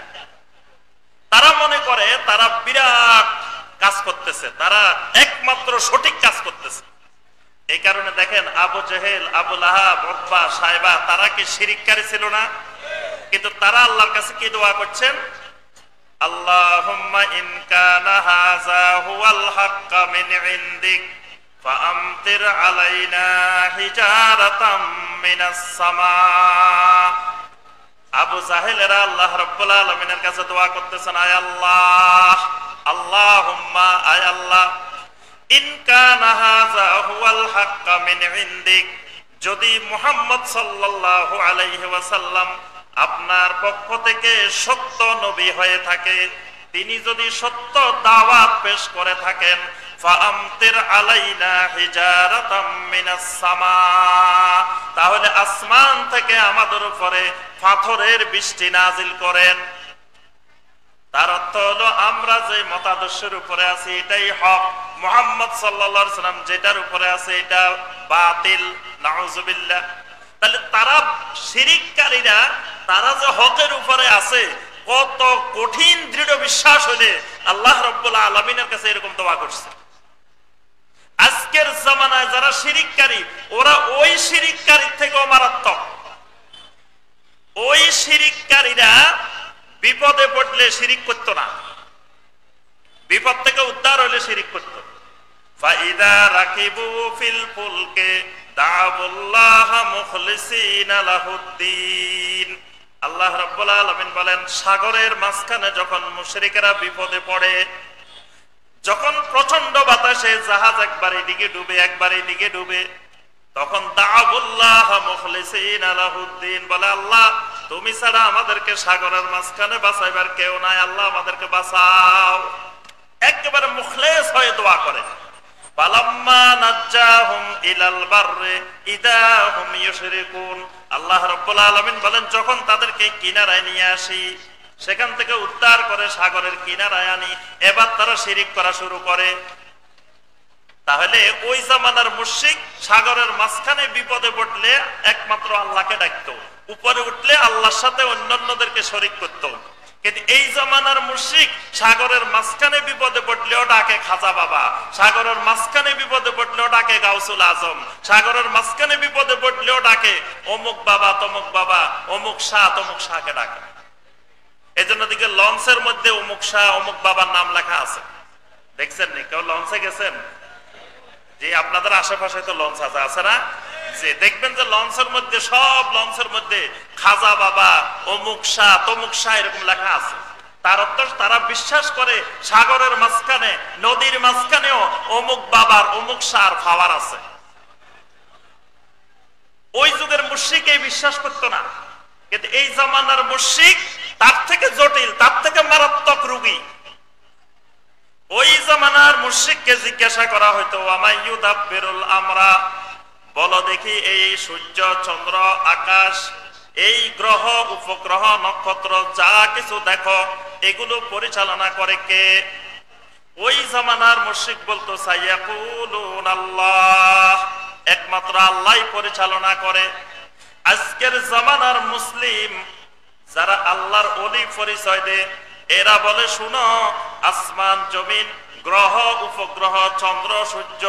তারা মনে করে তারা বিরাট কাজ করতেছে, তারা একমাত্র সঠিক কাজ করতেছে। এই কারণে দেখেন আবু জেহেল, আবু লাহাব, উতবা, সাইবা, তারা কি শিরিককারী ছিল না? কিন্তু তারা আল্লাহর কাছে কি দোয়া করছেন? আল্লাহুম্মা ইন কানা হাযা হুয়াল হাক্কা মিন ইনদিক ফাআমতির আলাইনা হিজারাতাম মিনাস সামা। আবু জাহেলেরা আল্লাহ রাব্বুল আলামিনের কাছে দোয়া করতেছেন, আয় আল্লাহ, আল্লাহুম্মা, আয় আল্লাহ, ইন কানা হাযা হুয়াল হাক্কা মিন ইনদিক, যদি মুহাম্মদ সাল্লাল্লাহু আলাইহি ওয়াসাল্লাম আপনার পক্ষ থেকে সত্য নবী হয়ে থাকে, তিনি যদি সত্য দাওয়াত পেশ করে থাকেন, ফাআমতির আলাইনা হিজারাতাম মিনাস সামা, তাহলে আসমান থেকে আমাদের উপরে পাথরের বৃষ্টি নাজিল করেন। তার অর্থ হলো আমরা যে মতাদর্শের উপরে আছি এটাই হক, মুহাম্মদ সাল্লাল্লাহু আলাইহি সাল্লাম যেটার উপরে আছে এটা বাতিল, নাউজুবিল্লাহ। তাহলে তারা শিরিককারীরা তারা যে হকের উপরে আছে, কত কঠিন দৃঢ় বিশ্বাস হলে আল্লাহ রাব্বুল আলামিনের কাছে এরকম দোয়া করছে। আজকের জামানায় যারা শিরিককারী ওরা ওই শিরিককারীর থেকেও মারাত্মক। ওই শিরিককারীরা বিপদে পড়লে শিরিক করতো না, বিপদ থেকে উদ্ধার হলে শিরিক করতো। ফাইদা রাকিবু ফিল ফুলকে দাউল্লাহ মুখলিসিনা লাহুদ্দিন। আল্লাহ রাব্বুল আলামিন বলেন, সাগরের মাঝখানে যখন মুশরিকেরা বিপদে পড়ে, যখন প্রচন্ড বাতাসে জাহাজ একবার এদিকে ডুবে একবার এদিকে ডুবে, তখন দাউল্লাহ মুখলিসিনা লাহুদ্দিন, বলে আল্লাহ তুমি ছাড়া আমাদেরকে সাগরের মাঝখানে বাঁচাইবার কেউ নাই, আল্লাহ আমাদেরকে বাঁচাও। একেবারে মুখলেস হয়ে দোয়া করে। ফালাম্মা নাজ্জাহুম ইলাল বাররি ইদা হুম ইউশরিকুন। আল্লাহ রাব্বুল আলামিন বলেন, যখন তাদেরকে কিনারায় নিয়ে আসি, সেখান থেকে উদ্ধার করে সাগরের কিনারায় আনি, এবার তারা শিরিক করা শুরু করে। তাহলে ওই জামানার মুশরিক সাগরের মাঝখানে বিপদে পড়লে একমাত্র আল্লাহকে ডাকতো, উপরে উঠলে আল্লাহর সাথে অন্যান্যদেরকে শরীক করতো। কিন্তু এই জামানার মুশরিক সাগরের মাঝখানে বিপদে পড়লেও ডাকে খাজা বাবা, সাগরের মাঝখানে বিপদে পড়লেও ডাকে গাউসুল আজম, সাগরের মাঝখানে বিপদে পড়লেও ডাকে অমুক বাবা তমুক বাবা, অমুক শাহ তমুক শাহকে ডাকে। এই জন্য দিকে লঞ্চের মধ্যে অমুক শাহ অমুক বাবার নাম লেখা আছে, দেখছেন নি? কেউ লঞ্চে গেছেন? যে আপনাদের আশেপাশে তো লঞ্চ আছে না? যে দেখবেন যে লঞ্চের মধ্যে, সব লঞ্চের মধ্যে খাজা বাবা অমুক শাহ তমুক শাহ এরকম লেখা আছে। তার অর্থ তারা বিশ্বাস করে সাগরের মাঝখানে নদীর মাঝখানেও অমুক বাবার অমুক শাহর ফাওয়ার আছে। ওই যুগের মুশরিক এই বিশ্বাস করতো না, কিন্তু এই জামানার মুশরিক তার থেকে জটিল, তার থেকে মারাত্মক রোগী। ওই জামানার মুশরিককে জিজ্ঞাসা করা হয়তো, ওয়ামাইয়ুদাব্বিরুল আমরা, বলো দেখি এই সূর্য চন্দ্র আকাশ, এই গ্রহ উপগ্রহ নক্ষত্র যা কিছু দেখো এগুলো পরিচালনা করে কে? ওই জামানার মুশরিক বলতো সাইয়াকুলুন আল্লাহ, একমাত্র আল্লাহই পরিচালনা করে। আজকের জামানার মুসলিম যারা আল্লাহর ওলি পরিচয় দেয়, এরা বলে শুনো, আসমান জমিন গ্রহ উপগ্রহ চন্দ্র সূর্য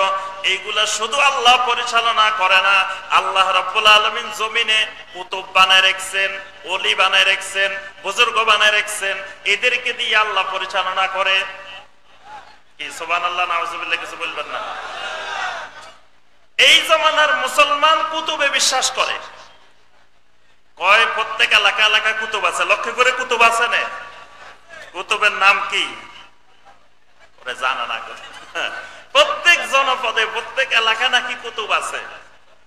এইগুলা শুধু আল্লাহ পরিচালনা করে না, আল্লাহ রাব্বুল আলামিন জমিনে কুতুব বানায় রেখেছেন, ওলি বানায় রেখেছেন, বুজুর্গ বানায় রেখেছেন, এদেরকে দিয়ে আল্লাহ পরিচালনা করে। কি সুবহানাল্লাহ নাউজুবিল্লাহ কিছু বলবেন না? এই জামানার মুসলমান কুতুবে বিশ্বাস করে, কয় প্রত্যেক এলাকা এলাকা কুতুব আছে, লক্ষ্য করে কুতুব আছে না? কুতুবের নাম কি জানা না? প্রত্যেক জনপদে প্রত্যেক এলাকা নাকি কুতুব আছে,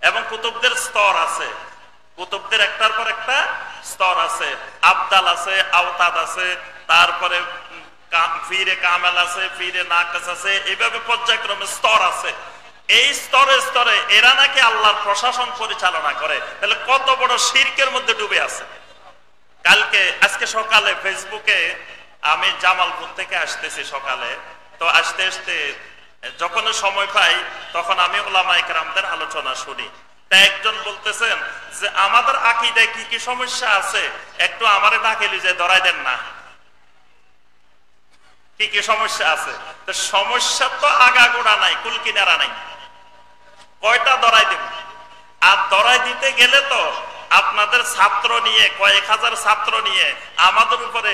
এবং কুতুবদের স্তর আছে, কুতুবদের একটার পর একটা স্তর আছে। আবদাল আছে, আওতাদ আছে, তারপরে ফিরে কামেল আছে, ফিরে নাকাস আছে, এইভাবে পর্যায়ক্রমে স্তর আছে। এই স্তরে স্তরে এরা নাকি আল্লাহর প্রশাসন পরিচালনা করে। তাহলে কত বড় শিরকের মধ্যে ডুবে আছে। আজকে সকালে ফেসবুকে আমি জামালপুর থেকে আসতেছি, সকালে তো আসতে আসতে যখন সময় পাই তখন আমি উলামায়ে কেরামদের আলোচনা শুনি। তা একজন বলতেছেন যে আমাদের আকীদায় কি কি সমস্যা আছে একটু আমারে ডাকেলি যে ধরাই দেন না, কি কি সমস্যা আছে? তো সমস্যা তো আগাগোড়া নাই, কুল কিনারা নাই, কয়টা ধরাই দেব? আর ধরাই দিতে গেলে তো আপনাদের ছাত্র নিয়ে, কয়েক হাজার ছাত্র নিয়ে আমাদের উপরে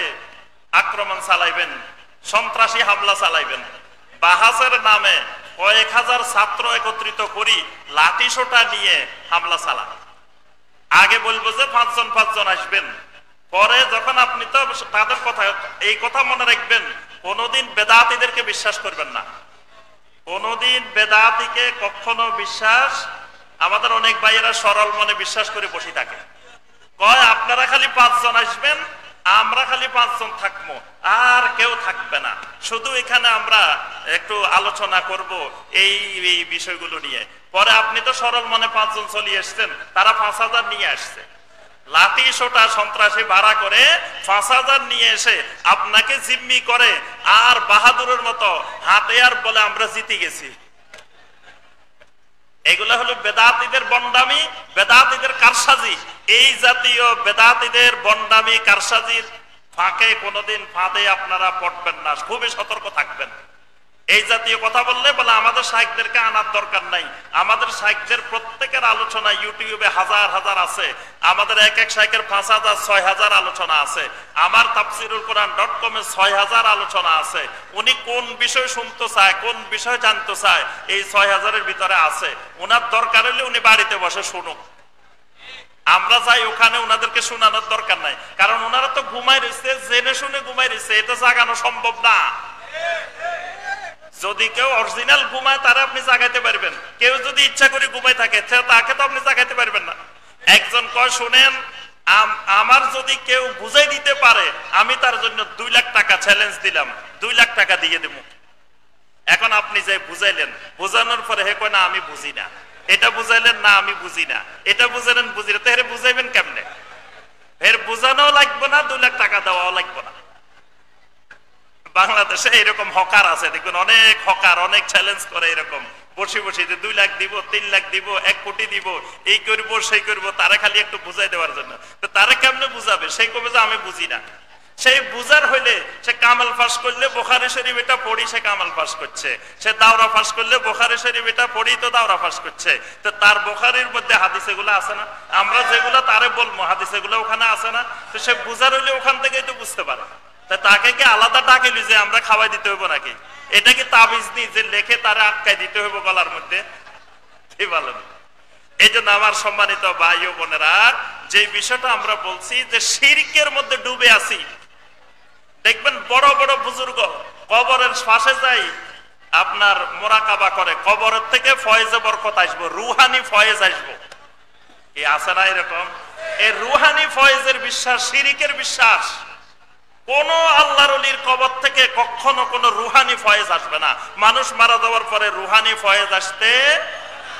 আক্রমণ চালাইবেন, সন্ত্রাসী হামলা চালাইবেন। বাহাসের নামে কয়েক হাজার ছাত্র একত্রিত করি লাঠি সোটা নিয়ে হামলা চালান। আগে বলবো যে পাঁচজন আসবেন, পরে যখন আপনি তো তাদের কথা, এই কথা মনে রাখবেন, কোনদিন বেদাতীদেরকে বিশ্বাস করবেন না, কোনদিন বেদাতীকে কখনো বিশ্বাস। আমাদের অনেক ভাইয়েরা সরল মনে বিশ্বাস করে বসে থাকে, কয় আপনারা খালি 5 জন আসবেন, আমরা খালি 5 জন থাকবো, আর কেউ থাকবে না, শুধু এখানে আমরা একটু আলোচনা করব এই বিষয়গুলো নিয়ে। পরে আপনি তো সরল মনে 5 জন চলে এসছেন, তারা 5000 নিয়ে আসছে। লাঠি সোটা সন্ত্রাসী ভাড়া করে ৫,০০০ নিয়ে এসে আপনাকে জিম্মি করে আর বাহাদুরের মতো হাতে আর বলে আমরা জিতে গেছি। এগুলা হলো বেদাতীদের বন্ডামি, বেদাতীদের কারসাজি। এই জাতীয় বেদাতীদের বন্ডামি কারসাজির ফাঁকে কোনোদিন ফাঁদে আপনারা পড়বেন না, খুবই সতর্ক থাকবেন। এই জাতীয় কথা বললে বলে আমাদের শাইখদেরকে আনার দরকার নাই। আমাদের শাইখদের প্রত্যেকের আলোচনা ইউটিউবে হাজার হাজার আছে। আমাদের এক এক শাইখের ৫,০০০ ৬,০০০ আলোচনা আছে। আমার তাফসীরুলকুরআন.com এ ৬,০০০ আলোচনা আছে। উনি কোন বিষয় শুনতে চায়, কোন বিষয় জানতে চায়, এই ৬,০০০-এর ভিতরে আছে। উনার দরকার হলে উনি বাড়িতে বসে শুনুক। আমরা যাই ওখানে ওনাদেরকে শোনানোর দরকার নাই, কারণ ওনারা তো ঘুমাই রয়েছে, জেনে শুনে ঘুমাই রয়েছে, এটা জাগানো সম্ভব না। যদি কেউ অরিজিনাল ঘুমায় তারা আপনি জাগাইতে পারবেন, কেউ যদি ইচ্ছা করে ঘুমাই থাকে তাকে তো আপনি জাগাইতে পারবেন না। একজন কয় শুনেন, আমার যদি কেউ বুঝাই দিতে পারে আমি তার জন্য 2 লাখ টাকা চ্যালেঞ্জ দিলাম, 2 লাখ টাকা দিয়ে দেব। এখন আপনি যে বুঝাইলেন, বুঝানোর পরে হে কয় না আমি বুঝি না, এটা বুঝাইলেন না আমি বুঝি না, এটা বুঝাইলেন বুঝি না, তো হেরে বুঝাইবেন কেমনে? এর বুঝানোও লাগবে না, 2 লাখ টাকা দেওয়াও লাগবে না। বাংলাদেশে এরকম হকার আছে, দেখুন অনেক হকার অনেক চ্যালেঞ্জ করে এরকম বসে বসে যে 2 লাখ দিব, 3 লাখ দিব, 1 কোটি দিব, এই করব সেই করব, তারা খালি একটু বুঝাই দেওয়ার জন্য। তো তারা কেমনে বুঝাবে? সেই কবে যে আমি বুঝি না। সেই বুঝার হইলে সে কামাল পাস করলে বুখারী শরীফ এটা পড়ি সে কামাল পাস করছে, সে দাওরা পাস করলে বুখারী শরীফ এটা পড়ি তো দাওরা পাস করছে। তো তার বুখারীর মধ্যে হাদিস এগুলো আছে না, আমরা যেগুলো তারে বলবো হাদিস এগুলো ওখানে আছে না। তো সে বুঝার হইলে ওখান থেকেই তো বুঝতে পারে। তা তাকে কি আলাদা ডাকিলি যে আমরা খাওয়াই দিতে হইব নাকি? এটা কি তাবিজ নি যে লেখে তারা আটকাই দিতে হইব গলার মধ্যে? ঠিক বলেন। এই জন্য আমার সম্মানিত ভাই ও বোনেরা, যে বিষয়টা আমরা বলছি যে শিরকের মধ্যে ডুবে আছি, দেখবেন বড় বড় বুজুর্গ কবরের পাশে যাই আপনার মোরাকাবা করে, কবরের থেকে ফয়েজে বরকত আসবো, রুহানি ফয়েজ আসবো। কি আছে না এরকম? এই রুহানি ফয়েজের বিশ্বাস শিরকের বিশ্বাস। কোন আল্লাহর ওলির কবর থেকে কখনো কোনো রুহানি ফয়েজ আসবে না। মানুষ মারা যাওয়ার পরে রুহানি ফয়েজ আসতে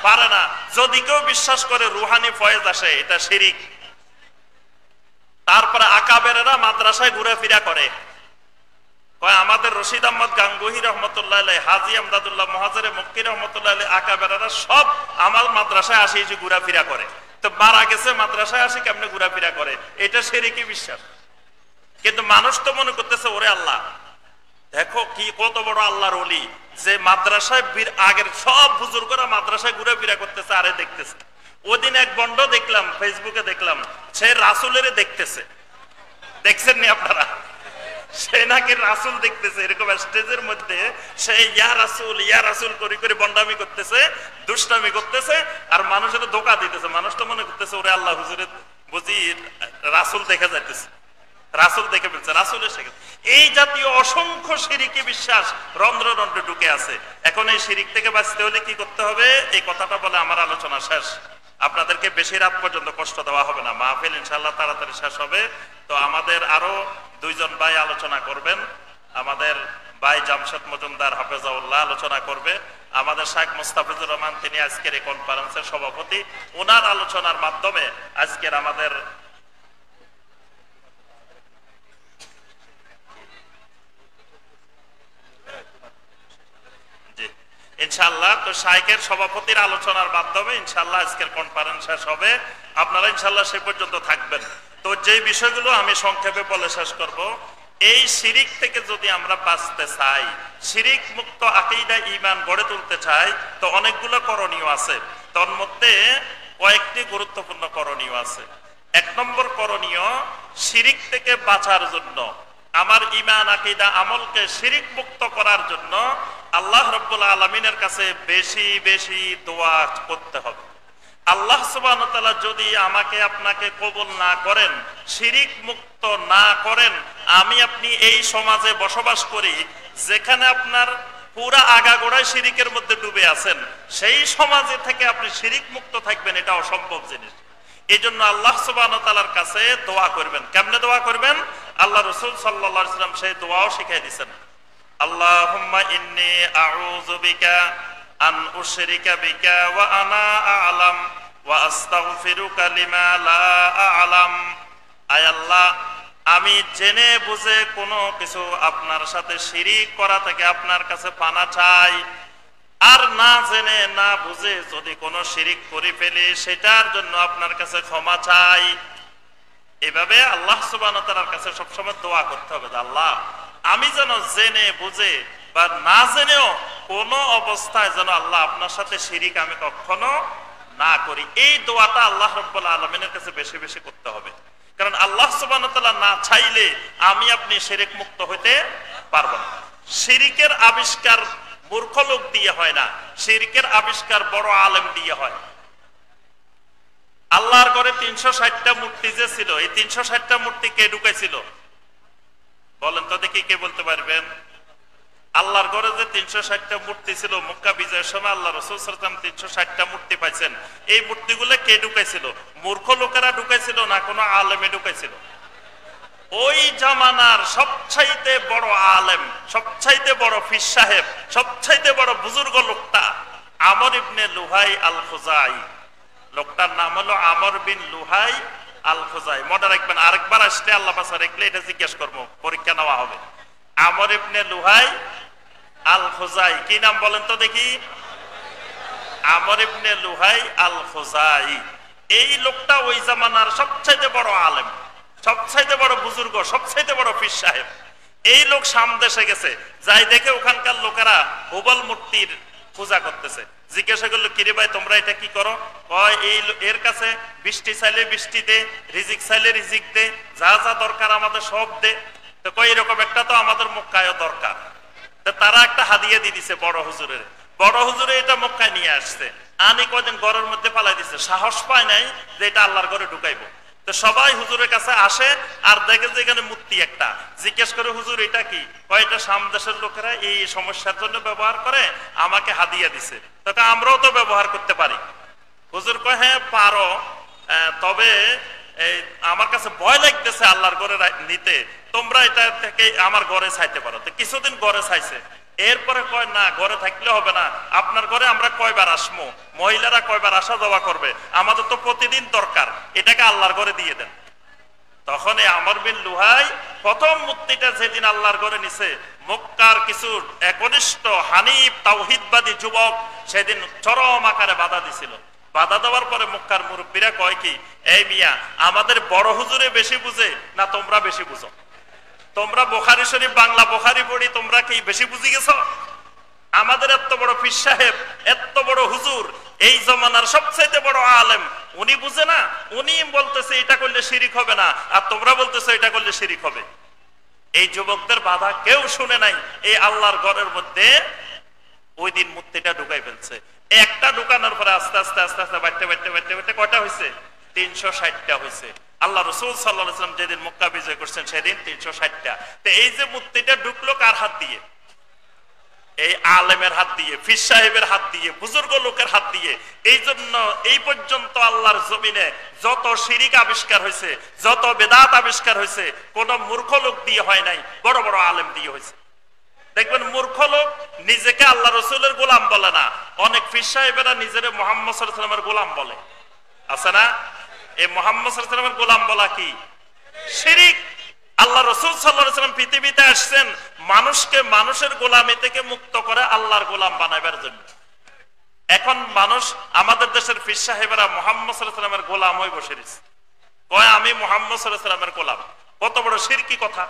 পারে না। যদি কেউ বিশ্বাস করে রুহানি ফয়েজ আসে, এটা শিরিক। তারপরে আকাবেরেরা মাদ্রাসায় ঘুরেফিরা করে, কয় আমাদের রশিদ আহমদ গাঙ্গুহি রহমতুল্লাহ আলাইহি, হাজী আমদাদুল্লাহ মুহাজিরে মক্কি রহমতুল্লাহ আলাইহি, আকাবেরেরা সব আমার মাদ্রাসায় আসি যে ঘুরাফিরা করে। তো মারা গেছে মাদ্রাসায় আসি কেমনে ঘুরাফিরা করে? এটা শিরকি বিশ্বাস। কিন্তু মানুষ তো মনে করতেছে ওরে আল্লাহ, দেখো কি কত বড় আল্লাহর ওলি, যে মাদ্রাসায় আগের সব বুজুর্গরা মাদ্রাসায় ঘুরে ফিরা করতেছে আরে দেখতেছে। ওদিন এক বন্ড দেখলাম ফেসবুকে, দেখলাম সে রাসূলের দেখতেছে, দেখছেন নি আপনারা? সে নাকি রাসূল দেখতেছে, এরকম স্টেজের মধ্যে সে ইয়া রাসূল করে করে বন্ডামি করতেছে, দুষ্টামি করতেছে, আর মানুষের ধোঁকা দিতেছে। মানুষ তো মনে করতেছে ওরে আল্লাহ, হুজুরের বুঝি রাসূল দেখা যাইতেছে, রাসূল দেখে ফেলছে, রাসূল এসে গেছে। এই জাতীয় অসংখ্য শিরকি বিশ্বাস রন্ধ্র রন্ধ্রে ঢুকে আছে। এখন এই শিরিক থেকে বাঁচতে হলে কি করতে হবে? এই কথাটা বলে আমার আলোচনা শেষ। আপনাদেরকে বেশি রাত পর্যন্ত কষ্ট দেওয়া হবে না, মাহফিল ইনশাআল্লাহ তাড়াতাড়ি শেষ হবে। তো আমাদের আরো 2 জন ভাই আলোচনা করবেন। আমাদের ভাই জামশেদ মজুমদার হাফেজাউল্লাহ আলোচনা করবে। আমাদের শাইখ মুস্তাফিজুর রহমান, তিনি আজকের এই কনফারেন্সের সভাপতি, ওনার আলোচনার মাধ্যমে আজকের আমাদের ইনশাআল্লাহ, তো শাইখের সভাপতির আলোচনার মাধ্যমে ইনশাআল্লাহ আজকের কনফারেন্স শেষ হবে। আপনারা ইনশাআল্লাহ সে পর্যন্ত থাকবেন। তো যে বিষয়গুলো আমি সংক্ষেপে বলে শেষ করব, এই শিরিক থেকে যদি আমরা বাঁচতে চাই, শিরিক মুক্ত আকীদা ঈমান গড়ে তুলতে চাই, তো অনেকগুলো করণীয় আছে। তার মধ্যে কয়েকটি গুরুত্বপূর্ণ করণীয় আছে। 1 নম্বর করণীয়, শিরিক থেকে বাঁচার জন্য, আমার ঈমান আকীদা আমলকে শিরিক মুক্ত করার জন্য আল্লাহ রাব্বুল আলামিনের কাছে বেশি বেশি দোয়া করতে হবে। আল্লাহ সুবহানাহু ওয়া তাআলা যদি আমাকে আপনাকে কবুল না করেন, শিরিক মুক্ত না করেন, আমি আপনি এই সমাজে বসবাস করি যেখানে আপনার পুরা আগাগোড়ায় শিরিকের মধ্যে ডুবে আছেন, সেই সমাজে থেকে আপনি শিরিক মুক্ত থাকবেন, এটা অসম্ভব জিনিস। এই জন্য আল্লাহ সুবহানাহু ওয়া তাআলার কাছে দোয়া করবেন। কেমনে দোয়া করবেন? আল্লাহ রাসূল সাল্লাল্লাহু আলাইহি ওয়াসাল্লাম সেই দোয়াও শিখিয়ে দিয়েছেন। আল্লাহুম্মা ইন্নী আউযু বিকা আন উশরিকা বিকা ওয়া আনা আ'লাম ওয়া আস্তাগফিরুকা লিমা লা আ'লাম আয় আল্লাহ, আমি জেনে বুঝে কোনো কিছু আপনার সাথে শিরিক করা থেকে আপনার কাছে পানা চাই, আর না জেনে না বুঝে যদি কোনো শিরিক করে ফেলি সেটার জন্য আপনার কাছে ক্ষমা চাই। এভাবে আল্লাহ সুবহানাহু ওয়া তাআলার কাছে সবসময় দোয়া করতে হবে, আল্লাহ আমি যেন জেনে বুঝে বা না জেনেও কোনো অবস্থায় যেন আল্লাহ আপনার সাথে শিরিক আমি কখনো না করি। এই দোয়াটা আল্লাহ রাব্বুল আলামিনের কাছে বেশি বেশি করতে হবে, কারণ আল্লাহ সুবহানাহু ওয়া তাআলা না চাইলে আমি আপনি শিরিক মুক্ত হইতে পারবো না। শিরিকের আবিষ্কার মূর্খ লোক দিয়ে হয় না, শিরিকের আবিষ্কার বড় আলেম দিয়ে হয়। আল্লাহর ঘরে 360টা মূর্তি যে ছিল, এই 360টা মূর্তি কে ঢুকাইছিল বলেন তো দেখি, কে বলতে পারবেন? আল্লাহর ঘরে যে 360টা মূর্তি ছিল, মক্কা বিজয়ের সময় আল্লাহ রাসূল সাল্লাল্লাহু আলাইহি ওয়াসাল্লাম 360টা মূর্তি পাইছেন। এই মূর্তিগুলো কে ঢুকাইছিল? মূর্খ লোকেরা ঢুকাইছিল না কোনো আলেমে ঢুকাইছিল? ওই জামানার সবচাইতে বড় আলেম, সবচাইতে বড় পীর সাহেব, সবচাইতে বড় বুজুর্গ লোকটা আমর ইবনে লুহাই আল খুজাই। লোকটার নাম হলো আমর বিন লুহাই আল খুজাই। মনে রাখবেন, আরেকবার আসলে আল্লাহ পাশে রাখলে এটা জিজ্ঞেস করবো, পরীক্ষা নেওয়া হবে। আমর ইবনে লুহাই আল খুজাই, কি নাম বলেন তো দেখি? আমর ইবনে লুহাই আল খুজাই। এই লোকটা ওই জামানার সবচাইতে বড় আলেম, সবচাইতে বড় বুজুর্গ, সবচাইতে বড় পীর সাহেব। এই লোক শাম দেশে গেছে, যাই দেখে ওখানকার লোকেরা হুবল মূর্তির পূজা করতেছে। জিজ্ঞাসা করলো, কিরে ভাই তোমরা এটা কি করো? কয় এই এর কাছে বৃষ্টি চাইলে বৃষ্টি দে, রিজিক চাইলে রিজিক দে, যা যা দরকার আমাদের সব দে। তো কয় এরকম একটা তো আমাদের মক্কায়ও দরকার। তো তারা একটা হাদিয়া দিয়ে দিছে বড় হুজুরের। বড় হুজুরে এটা মক্কায় নিয়ে আসছে, আনি কয়দিন ঘরের মধ্যে পালাই দিছে, সাহস পায় নাই যে এটা আল্লাহর ঘরে ঢুকাইবো। তো সবাই হুজুরের কাছে আসে আর দেখে যে এখানে মূর্তি একটা। জিজ্ঞেস করে, হুজুর এটা কি? কয় এটা শাম দেশের লোকেরা এই সমস্যার জন্য ব্যবহার করে, আমাকে হাদিয়া দিছে। তবে আমরাও তো ব্যবহার করতে পারি। হুজুর কয়, হ্যাঁ পারো, তবে আমার কাছে ভয় লাগতেছে আল্লাহর ঘরে নিতে, তোমরা এটা থেকে আমার ঘরে চাইতে পারো। তো কিছুদিন ঘরে চাইছে, এরপরে কয় না ঘরে থাকলে হবে না, আপনার ঘরে আমরা কয়বার আসবো, মহিলারা কয়বার আসা যাওয়া করবে, আমাদের তো প্রতিদিন দরকার, এটাকে আল্লাহর ঘরে দিয়ে দেন। তখন এই আমর বিন লুহাই প্রথম মূর্তিটা যেদিন আল্লাহর ঘরে নিছে, মক্কার কিছু একনিষ্ঠ হানিফ তাওহীদবাদী যুবক সেদিন চরম আকারে বাধা দিছিল। বাধা দেওয়ার পরে মক্কার মুরব্বীরা কয় কি, এই মিয়া আমাদের বড় হুজুরে বেশি বুঝে না তোমরা বেশি বুঝো? তোমরা বুখারী শরীফ বাংলা বুখারী পড়ি, তোমরা কি বেশি বুঝি গেছো? আমাদের এত বড় পীর সাহেব, এত বড় হুজুর, এই জমানার সবচেয়ে বড় আলেম, উনি বুঝে না? উনি বলতেছে এটা করলে শিরিক হবে না, আর তোমরা বলতেছো এটা করলে শিরিক হবে। এই যুবকদের বাধা কেউ শুনে নাই। এই আল্লাহর ঘরের মধ্যে ওই দিন মূর্তিটা ঢুকাই ফেলছে। একটা ঢুকানোর পরে আস্তে আস্তে আস্তে আস্তে বাড়তে বাড়তে বাড়তে বাড়তে কয়টা হয়েছে? 360টা হয়েছে। আল্লাহ রাসূল সাল্লাল্লাহু আলাইহি ওয়াসাল্লাম যেদিন মক্কা বিজয় করছেন সেদিন 360টা। তো এই যে মূর্তিটা ঢুকলো কার হাত দিয়ে? এই আলেমের হাত দিয়ে, পীর সাহেবের হাত দিয়ে, বুজুর্গ লোকের হাত দিয়ে। এই জন্য এই পর্যন্ত আল্লাহর জমিনে যত শিরিক আবিষ্কার হয়েছে, যত বেদাত আবিষ্কার হয়েছে, কোন মূর্খ লোক দিয়ে হয় নাই, বড় বড় আলেম দিয়ে হয়েছে। দেখবেন মূর্খ লোক নিজেকে আল্লাহ রসুলের গোলাম বলে না, অনেক পীর সাহেবেরা নিজের মুহাম্মদ সাল্লাল্লাহু আলাইহি ওয়াসাল্লামের গোলাম বলে, আছে না? এই মুহাম্মদ সাল্লাল্লাহু আলাইহি ওয়াসাল্লামের গোলাম বলা কি? শিরিক। আল্লাহ রাসূল সাল্লাল্লাহু আলাইহি ওয়াসাল্লাম পৃথিবীতে আসছেন মানুষকে মানুষের গোলামি থেকে মুক্ত করে আল্লাহর গোলাম বানাবার জন্য। এখন মানুষ, আমাদের দেশের পীর সাহেবেরা মুহাম্মদ সাল্লাল্লাহু আলাইহি ওয়াসাল্লামের গোলাম হয়ে বসে রয়েছে, কয় আমি মুহাম্মদ সাল্লাল্লাহু আলাইহি ওয়াসাল্লামের গোলাম। কত বড় শিরকি কথা!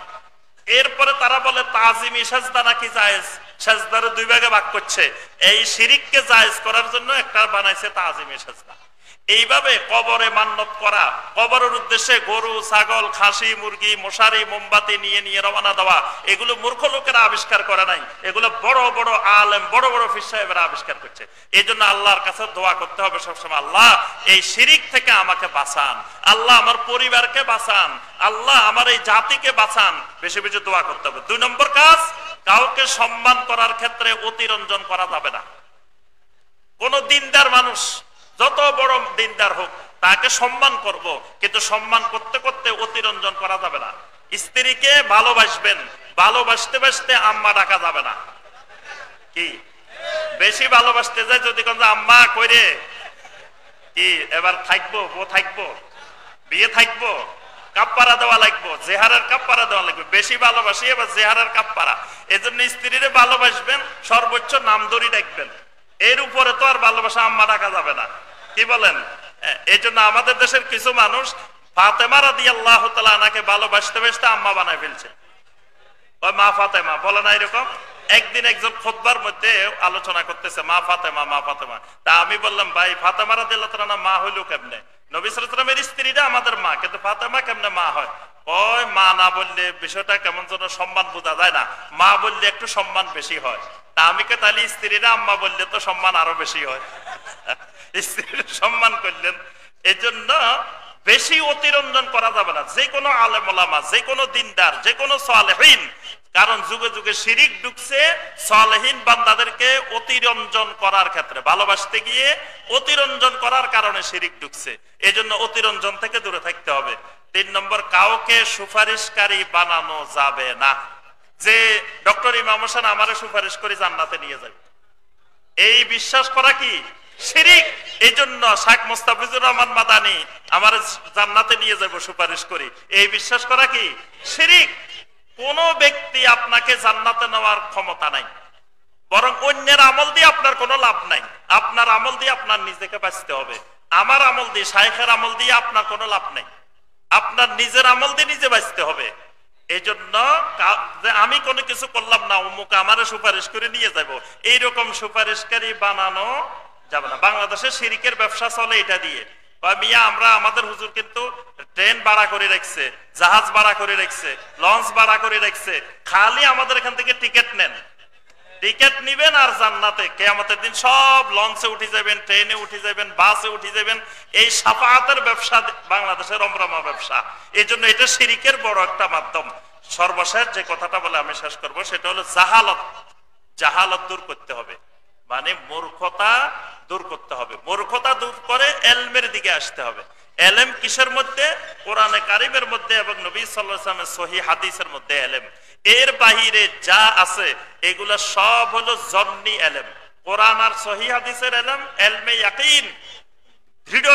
এরপরে তারা বলে তাজিমি সাজদা নাকি জায়েজ, সাজদার দুই ভাগে ভাগ করছে। এই শিরিককে জায়েজ করার জন্য একটা বানাইছে তাজিমি সাজদা। এইভাবে কবরে মান্নত করা, কবরের উদ্দেশ্যে গরু, ছাগল, খাসি, মুরগি, মশারি, মোমবাতি নিয়ে নিয়ে রওনা দেওয়া, এগুলো মূর্খ লোকেরা আবিষ্কার করে নাই, এগুলো বড় বড় আলেম, বড় বড় পীর সাহেবেরা আবিষ্কার করছে। এই জন্য আল্লাহর কাছে দোয়া করতে হবে সবসময়, আল্লাহ এই শিরিক থেকে আমাকে বাঁচান, আল্লাহ আমার পরিবারকে বাঁচান, আল্লাহ আমার এই জাতিকে বাঁচান। বেশি বেশি দোয়া করতে হবে। 2 নম্বর কাজ, কাউকে সম্মান করার ক্ষেত্রে অতিরঞ্জন করা যাবে না। কোন দিনদার মানুষ, যত বড় দিনদার হোক, তাকে সম্মান করব, কিন্তু সম্মান করতে করতে অতিরঞ্জন করা যাবে না। স্ত্রীকে ভালোবাসবেন, ভালোবাসতে বাসতে আম্মা ডাকা যাবে না। কি বেশি ভালোবাসতে যায় যদি কোন আম্মা কইরে কি এবার থাকবো, বউ থাকবো, বিয়ে থাকবো, কাপ্পারা দেওয়া লাগবে, জেহারের কাপ্পারা দেওয়া লাগবে। বেশি ভালোবাসি এবার জেহারের কাপ্পারা। এই জন্য স্ত্রীরে ভালোবাসবেন, সর্বোচ্চ নাম ধরে ডাকবেন। এর উপরে তো আর ভালোবাসা আম্মা ডাকা যাবে না, কি বলেন? এই জন্য আমাদের দেশের কিছু মানুষ ফাতেমা রাদিয়াল্লাহু তাআলা আনহাকে ভালোবাসতে বাসতে আম্মা বানায় ফেলছে। ওই মা ফাতেমা বলে না এরকম? একদিন একজন খুতবার মধ্যে আলোচনা করতেছে মা ফাতেমা, মা ফাতেমা। তা আমি বললাম, ভাই ফাতেমা রাদিয়াল্লাহু তাআলা মা হইলো কেমনে? নবী সাল্লাল্লাহু আলাইহি ওয়াসাল্লামের স্ত্রীরা আমাদের মা, কিন্তু ফাতেমা কেমনে মা হয়? ওই মা না বললে বিষয়টা কেমন যেন সম্মান বোঝা যায় না, মা বললে একটু সম্মান বেশি হয়। তা আমি কে তাহলে স্ত্রীরা আম্মা বললে তো সম্মান আরো বেশি হয়। স্ত্রীর সম্মান করলেন। এই জন্য বেশি অতিরঞ্জন করা যাবে না। যে কোনো আলেম ওলামা, যে কোনো দিনদার, যে কোনো সালেহীন, কারণ যুগে যুগে শিরিক ঢুকছে সালেহীন বান্দাদেরকে অতিরঞ্জন করার ক্ষেত্রে, ভালোবাসতে গিয়ে অতিরঞ্জন করার কারণে শিরিক ঢুকছে। এই জন্য অতিরঞ্জন থেকে দূরে থাকতে হবে। 3 নম্বর, কাউকে সুপারিশকারী বানানো যাবে না। যে ডক্টর ইমাম হোসেন আমারে সুপারিশ করে জান্নাতে নিয়ে যাবে, এই বিশ্বাস করা কি শিরিক। এই জন্য শেখ মুস্তাফিজুর রহমান মাদানী আমার জান্নাতে নিয়ে যাব সুপারিশ করি, এই বিশ্বাস করা কি শিরিক। কোন ব্যক্তি আপনাকে জান্নাতে নেওয়ার ক্ষমতা নাই, বরং অন্যের আমল দিয়ে আপনার কোনো লাভ নাই। আপনার আমল দিয়ে আপনার নিজেকে বাঁচতে হবে। আমার আমল দিয়ে, শাইখের আমল দিয়ে আপনার কোনো লাভ নাই। আপনার নিজের আমল দিয়ে নিজে বাঁচতে হবে। এই জন্য আমি কোনো কিছু করলাম না, অমুক আমারে সুপারিশ করে নিয়ে যাব, এইরকম সুপারিশকারী বানানো যাবে না। বাংলাদেশে শিরিকের ব্যবসা চলে এটা দিয়ে। মিয়া আমরা আমাদের হুজুর কিন্তু ট্রেন ভাড়া করে রাখছে, জাহাজ ভাড়া করে রাখছে, লঞ্চ ভাড়া করে রাখছে, খালি আমাদের এখান থেকে টিকিট নেন, টিকিট নিবেন আর জান্নাতে কিয়ামতের দিন সব লঞ্চে উঠে যাবেন, ট্রেনে উঠে যাবেন, বাসে উঠে যাবেন। এই শাফাআতের ব্যবসা বাংলাদেশের রমরমা ব্যবসা। এই জন্য এটা শিরিকের বড় একটা মাধ্যম। সর্বশেষ যে কথাটা বলে আমি শেষ করব, সেটা হলো জাহালত। জাহালত দূর করতে হবে, মানে মূর্খতা দূর করতে হবে। মূর্খতা দূর করে এলমের দিকে আসতে হবে। এলেম কিসের মধ্যে? কোরআনে কারিমের মধ্যে এবং নবী সাল্লাল্লাহু আলাইহি ওয়াসাল্লামের সহিহ হাদিসের মধ্যে এলেম। এর বাহিরে যা আছে এগুলা সব হলো জন্নি এলেম। কোরআন আর সহিহ হাদিসের এলেম, এলমে ইয়াকিন, দৃঢ়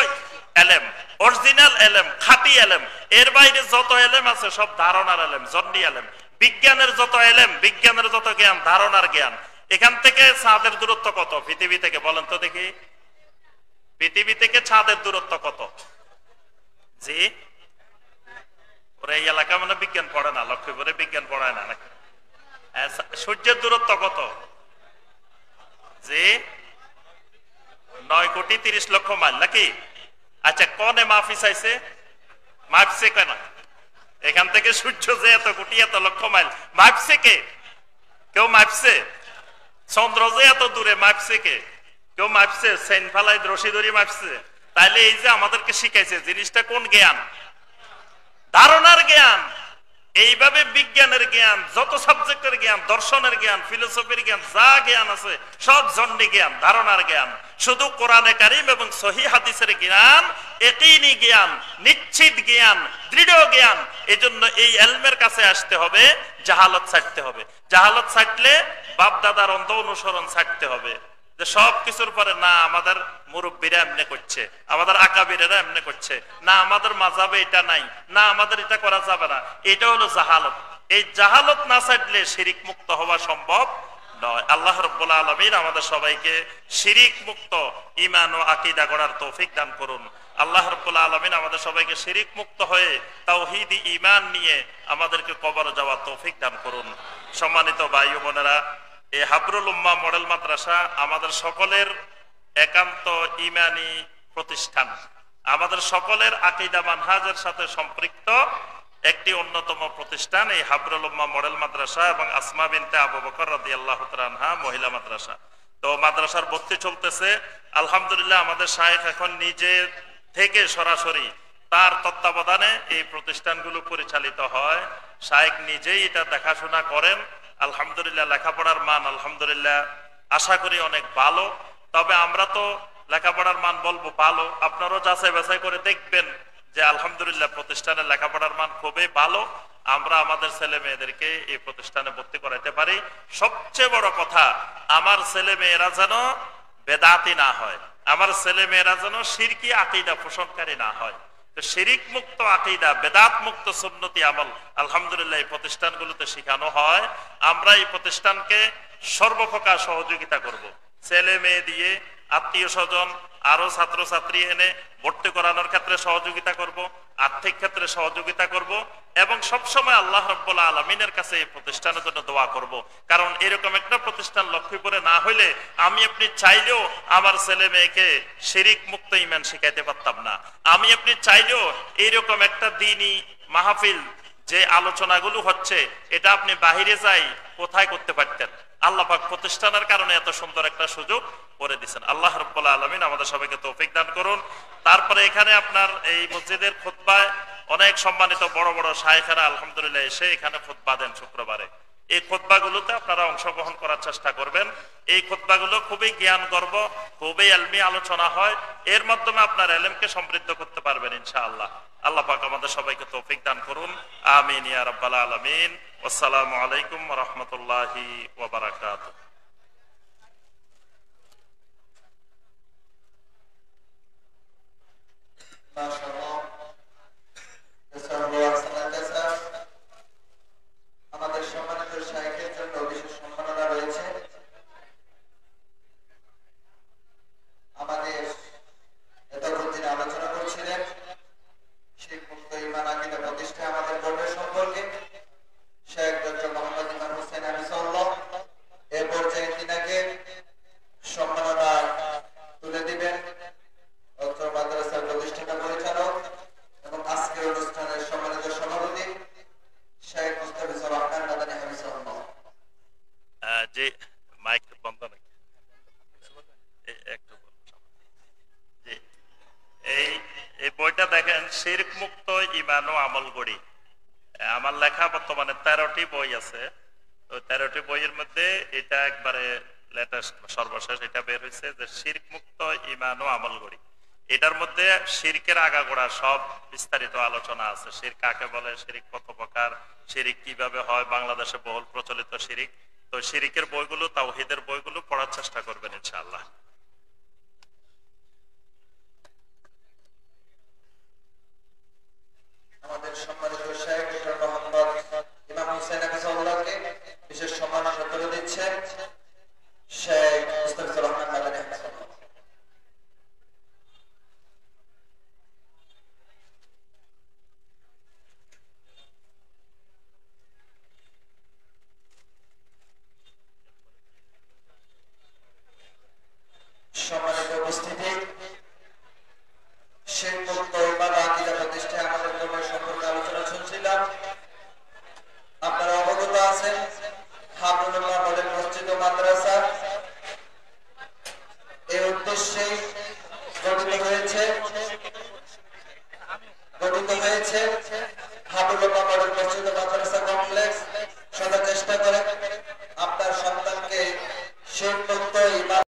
এলেম, অরিজিনাল এলেম, খাঁটি এলেম। এর বাইরে যত এলেম আছে সব ধারণার এলেম, জন্নি এলেম। বিজ্ঞানের যত এলেম, বিজ্ঞানের যত জ্ঞান, ধারণার জ্ঞান। এখান থেকে চাঁদের দূরত্ব কত পৃথিবী থেকে? বলেন তো দেখি, পৃথিবী থেকে চাঁদের দূরত্ব কত? জি, ওরা এই এলাকা মানে বিজ্ঞান পড়ে না, লক্ষ্মীপুরে বিজ্ঞান পড়ায় না নাকি? সূর্যের দূরত্ব কত? জি, 9,30,00,000 মাইল নাকি? আচ্ছা, কনে মাফি চাইছে? মাপছে কেন? এখান থেকে সূর্য যে এত কোটি এত লক্ষ মাইল, মাপছে কে? কেউ মাপছে? চন্দ্র যে এত দূরে, মাপছে কে? কেউ মাপছে? সেন ফালাই রশি ধরি মাপছে? তাইলে এই যে আমাদেরকে শিখাইছে জিনিসটা কোন জ্ঞান? ধারণার জ্ঞান। এইভাবে বিজ্ঞানের জ্ঞান, যত সাবজেক্টের জ্ঞান, দর্শনের জ্ঞান, ফিলোসফির জ্ঞান, যা জ্ঞান আছে সব জন্নি জ্ঞান, ধারণার জ্ঞান। শুধু কোরআনে কারিম এবং সহিহ হাদিসের জ্ঞান, ইয়াকিনী জ্ঞান, নিশ্চিত জ্ঞান, দৃঢ় জ্ঞান। এজন্য এই ইলমের কাছে আসতে হবে, জাহালত ছাড়তে হবে। জাহালত ছাড়লে বাপ দাদার অন্ধ অনুসরণ ছাড়তে হবে। যে সব কিছুর পরে না আমাদের মুরব্বীরা এমনি করছে, আমাদের আকাবিরেরা এমনি করছে, না আমাদের মাযহাবে এটা নাই, না আমাদের এটা করা যাবে না, এটা হলো জাহালত। এই জাহালত না ছাড়লে শিরিক মুক্ত হওয়া সম্ভব নয়। আল্লাহ রাব্বুল আলামিন আমাদের সবাইকে শিরিক মুক্ত ঈমান ও আকীদা গড়ার তৌফিক দান করুন। আল্লাহ রাব্বুল আলামিন আমাদের সবাইকে শিরিক মুক্ত হয়ে তাওহীদি ঈমান নিয়ে আমাদেরকে কবরে যাওয়ার তৌফিক দান করুন। সম্মানিত ভাই ও বোনেরা, এই হাবরুল উম্মাহ মডেল মাদ্রাসা আমাদের সকলের একান্ত ঈমানী প্রতিষ্ঠান, আমাদের সকলের আকীদা মানহাজের সাথে সম্পৃক্ত একটি অন্যতম প্রতিষ্ঠান এই হাবরুল উম্মাহ মডেল মাদ্রাসা এবং আসমা বিনতে আবু বকর রাদিয়াল্লাহু তাআলা আনহা মহিলা মাদ্রাসা। তো মাদ্রাসার ভর্তি চলতেছে আলহামদুলিল্লাহ। আমাদের শায়েখ এখন নিজে থেকে সরাসরি তার তত্ত্বাবধানে এই প্রতিষ্ঠানগুলো পরিচালিত হয়। শায়েখ নিজেই এটা দেখাশোনা করেন। আলহামদুলিল্লাহ লেখাপড়ার মান আলহামদুলিল্লাহ আশা করি অনেক ভালো। তবে আমরা তো লেখাপড়ার মান বলবো ভালো, আপনারাও যাচাই বাছাই করে দেখবেন যে আলহামদুলিল্লাহ প্রতিষ্ঠানের লেখাপড়ার মান খুবই ভালো। আমরা আমাদের ছেলে মেয়েদেরকে এই প্রতিষ্ঠানে ভর্তি করাইতে পারি। সবচেয়ে বড় কথা, আমার ছেলে মেয়েরা যেন বেদাতি না হয়, আমার ছেলে মেয়েরা যেন শিরকি আকীদা পোষণকারী না হয়। তো শিরিক মুক্ত আকীদা, বেদাত মুক্ত সুন্নতি আমল আলহামদুলিল্লাহ এই প্রতিষ্ঠানগুলোতে শেখানো হয়। আমরা এই প্রতিষ্ঠানকে সর্বপ্রকার সহযোগিতা করব, ছেলে মেয়ে দিয়ে, আত্মীয় স্বজন, আরো ছাত্রছাত্রী এনে ভর্তি করানোর ক্ষেত্রে সহযোগিতা করব, আর্থিক ক্ষেত্রে সহযোগিতা করব, এবং সবসময় আল্লাহ রাব্বুল আলামিনের কাছে এই প্রতিষ্ঠানের জন্য দোয়া করব। কারণ এরকম একটা প্রতিষ্ঠান লক্ষ্মীপুরে না হইলে আমি আপনি চাইলেও আমার ছেলে মেয়েকে শিরিক মুক্ত ঈমান শিখাইতে পারতাম না। আমি আপনি চাইলেও এইরকম একটা দ্বীনি মাহফিল যে আলোচনাগুলো হচ্ছে এটা আপনি বাহিরে যাই কোথায় করতে পারতেন। আল্লাহ পাক প্রতিষ্ঠানের কারণে এত সুন্দর একটা সুযোগ করে দিচ্ছেন। আল্লাহ রাব্বুল আলামিন আমাদের সবাইকে তৌফিক দান করুন। তারপরে এখানে আপনার এই মসজিদের খুতবায় অনেক সম্মানিত বড় বড় শায়েখেরা আলহামদুলিল্লাহ এসে এখানে খুতবা দেন শুক্রবারে। এই খুতবাগুলোতে আপনারা অংশগ্রহণ করার চেষ্টা করবেন। এই খুতবাগুলো খুবই জ্ঞান গর্ব, খুবই ইলমি আলোচনা হয়, এর মাধ্যমে আপনার ইলমকে সমৃদ্ধ করতে পারবেন ইনশাআল্লাহ। আল্লাহ পাক আমাদের সবাইকে তৌফিক দান করুন, আমিন ইয়া রাব্বাল আলামিন। আসসালামু আলাইকুম ওয়া রাহমাতুল্লাহি ওয়া বারাকাতুহু। আমাদের সম্মানিত শাইখের জন্য বিশেষ সম্মাননা রয়েছে। আমাদের এতক্ষণ যিনি আলোচনা করছিলেন শিরক মুক্ত ঈমান আকীদা প্রতিষ্ঠা আমাদের বোর্ডের সম্পর্কে শেখ ডক্টর মোহাম্মদ ইমাম হোসেন হাফিজাহুল্লাহ, এ পর্যায়ে তিনাকে সম্মাননা তুলে দিবেন অত্র মাদ্রাসার প্রতিষ্ঠাতা পরিচালক এবং আজকের অনুষ্ঠানের সম্মানিত সভাপতি শেখ মুস্তাফিজুর রহমান মাদানী হাফিজাহুল্লাহ। জি, মাইক বন্ধ নাকি? একটু জি, এই বইটা দেখেন, শিরক মুক্ত ঈমান ও আমল গড়ি। আমার লেখা বর্তমানে 13টি বই আছে। তো 13টি বইয়ের মধ্যে এটা একবারে লেটেস্ট, সর্বশেষ এটা বের হয়েছে যে শিরক মুক্ত ঈমান ও আমল গড়ি। এটার মধ্যে শিরকের আগাগোড়া সব বিস্তারিত আলোচনা আছে। শিরক কাকে বলে, শিরক কত প্রকার, শিরক কিভাবে হয়, বাংলাদেশে বহুল প্রচলিত শিরক। তো শিরকের বইগুলো, তাওহীদের বইগুলো পড়ার চেষ্টা করবেন ইনশাআল্লাহ। আমাদের সম্মানিত শেখ ডক্টর মোহাম্মদ ইমাম হোসেন হাফিজাহুল্লাহকে বিশেষ সম্মাননা তুলে দিচ্ছেন শেখ মুস্তাফিজুর রহমান মাদানী হাফিজাহুল্লাহ। সম্মানিত উপস্থিতি, শিরক মুক্ত ঈমান আকীদা প্রতিষ্ঠায় আমাদের বোর্ডের সম্পর্কে আলোচনা শুনছিলাম। আপনারা অবগত আছেন হাবলুল্লাহ মডেল মসজিদ ও মাদ্রাসা এই উদ্দেশ্যে গঠিত হয়েছে হাবলুল্লাহ মডেল মসজিদ ও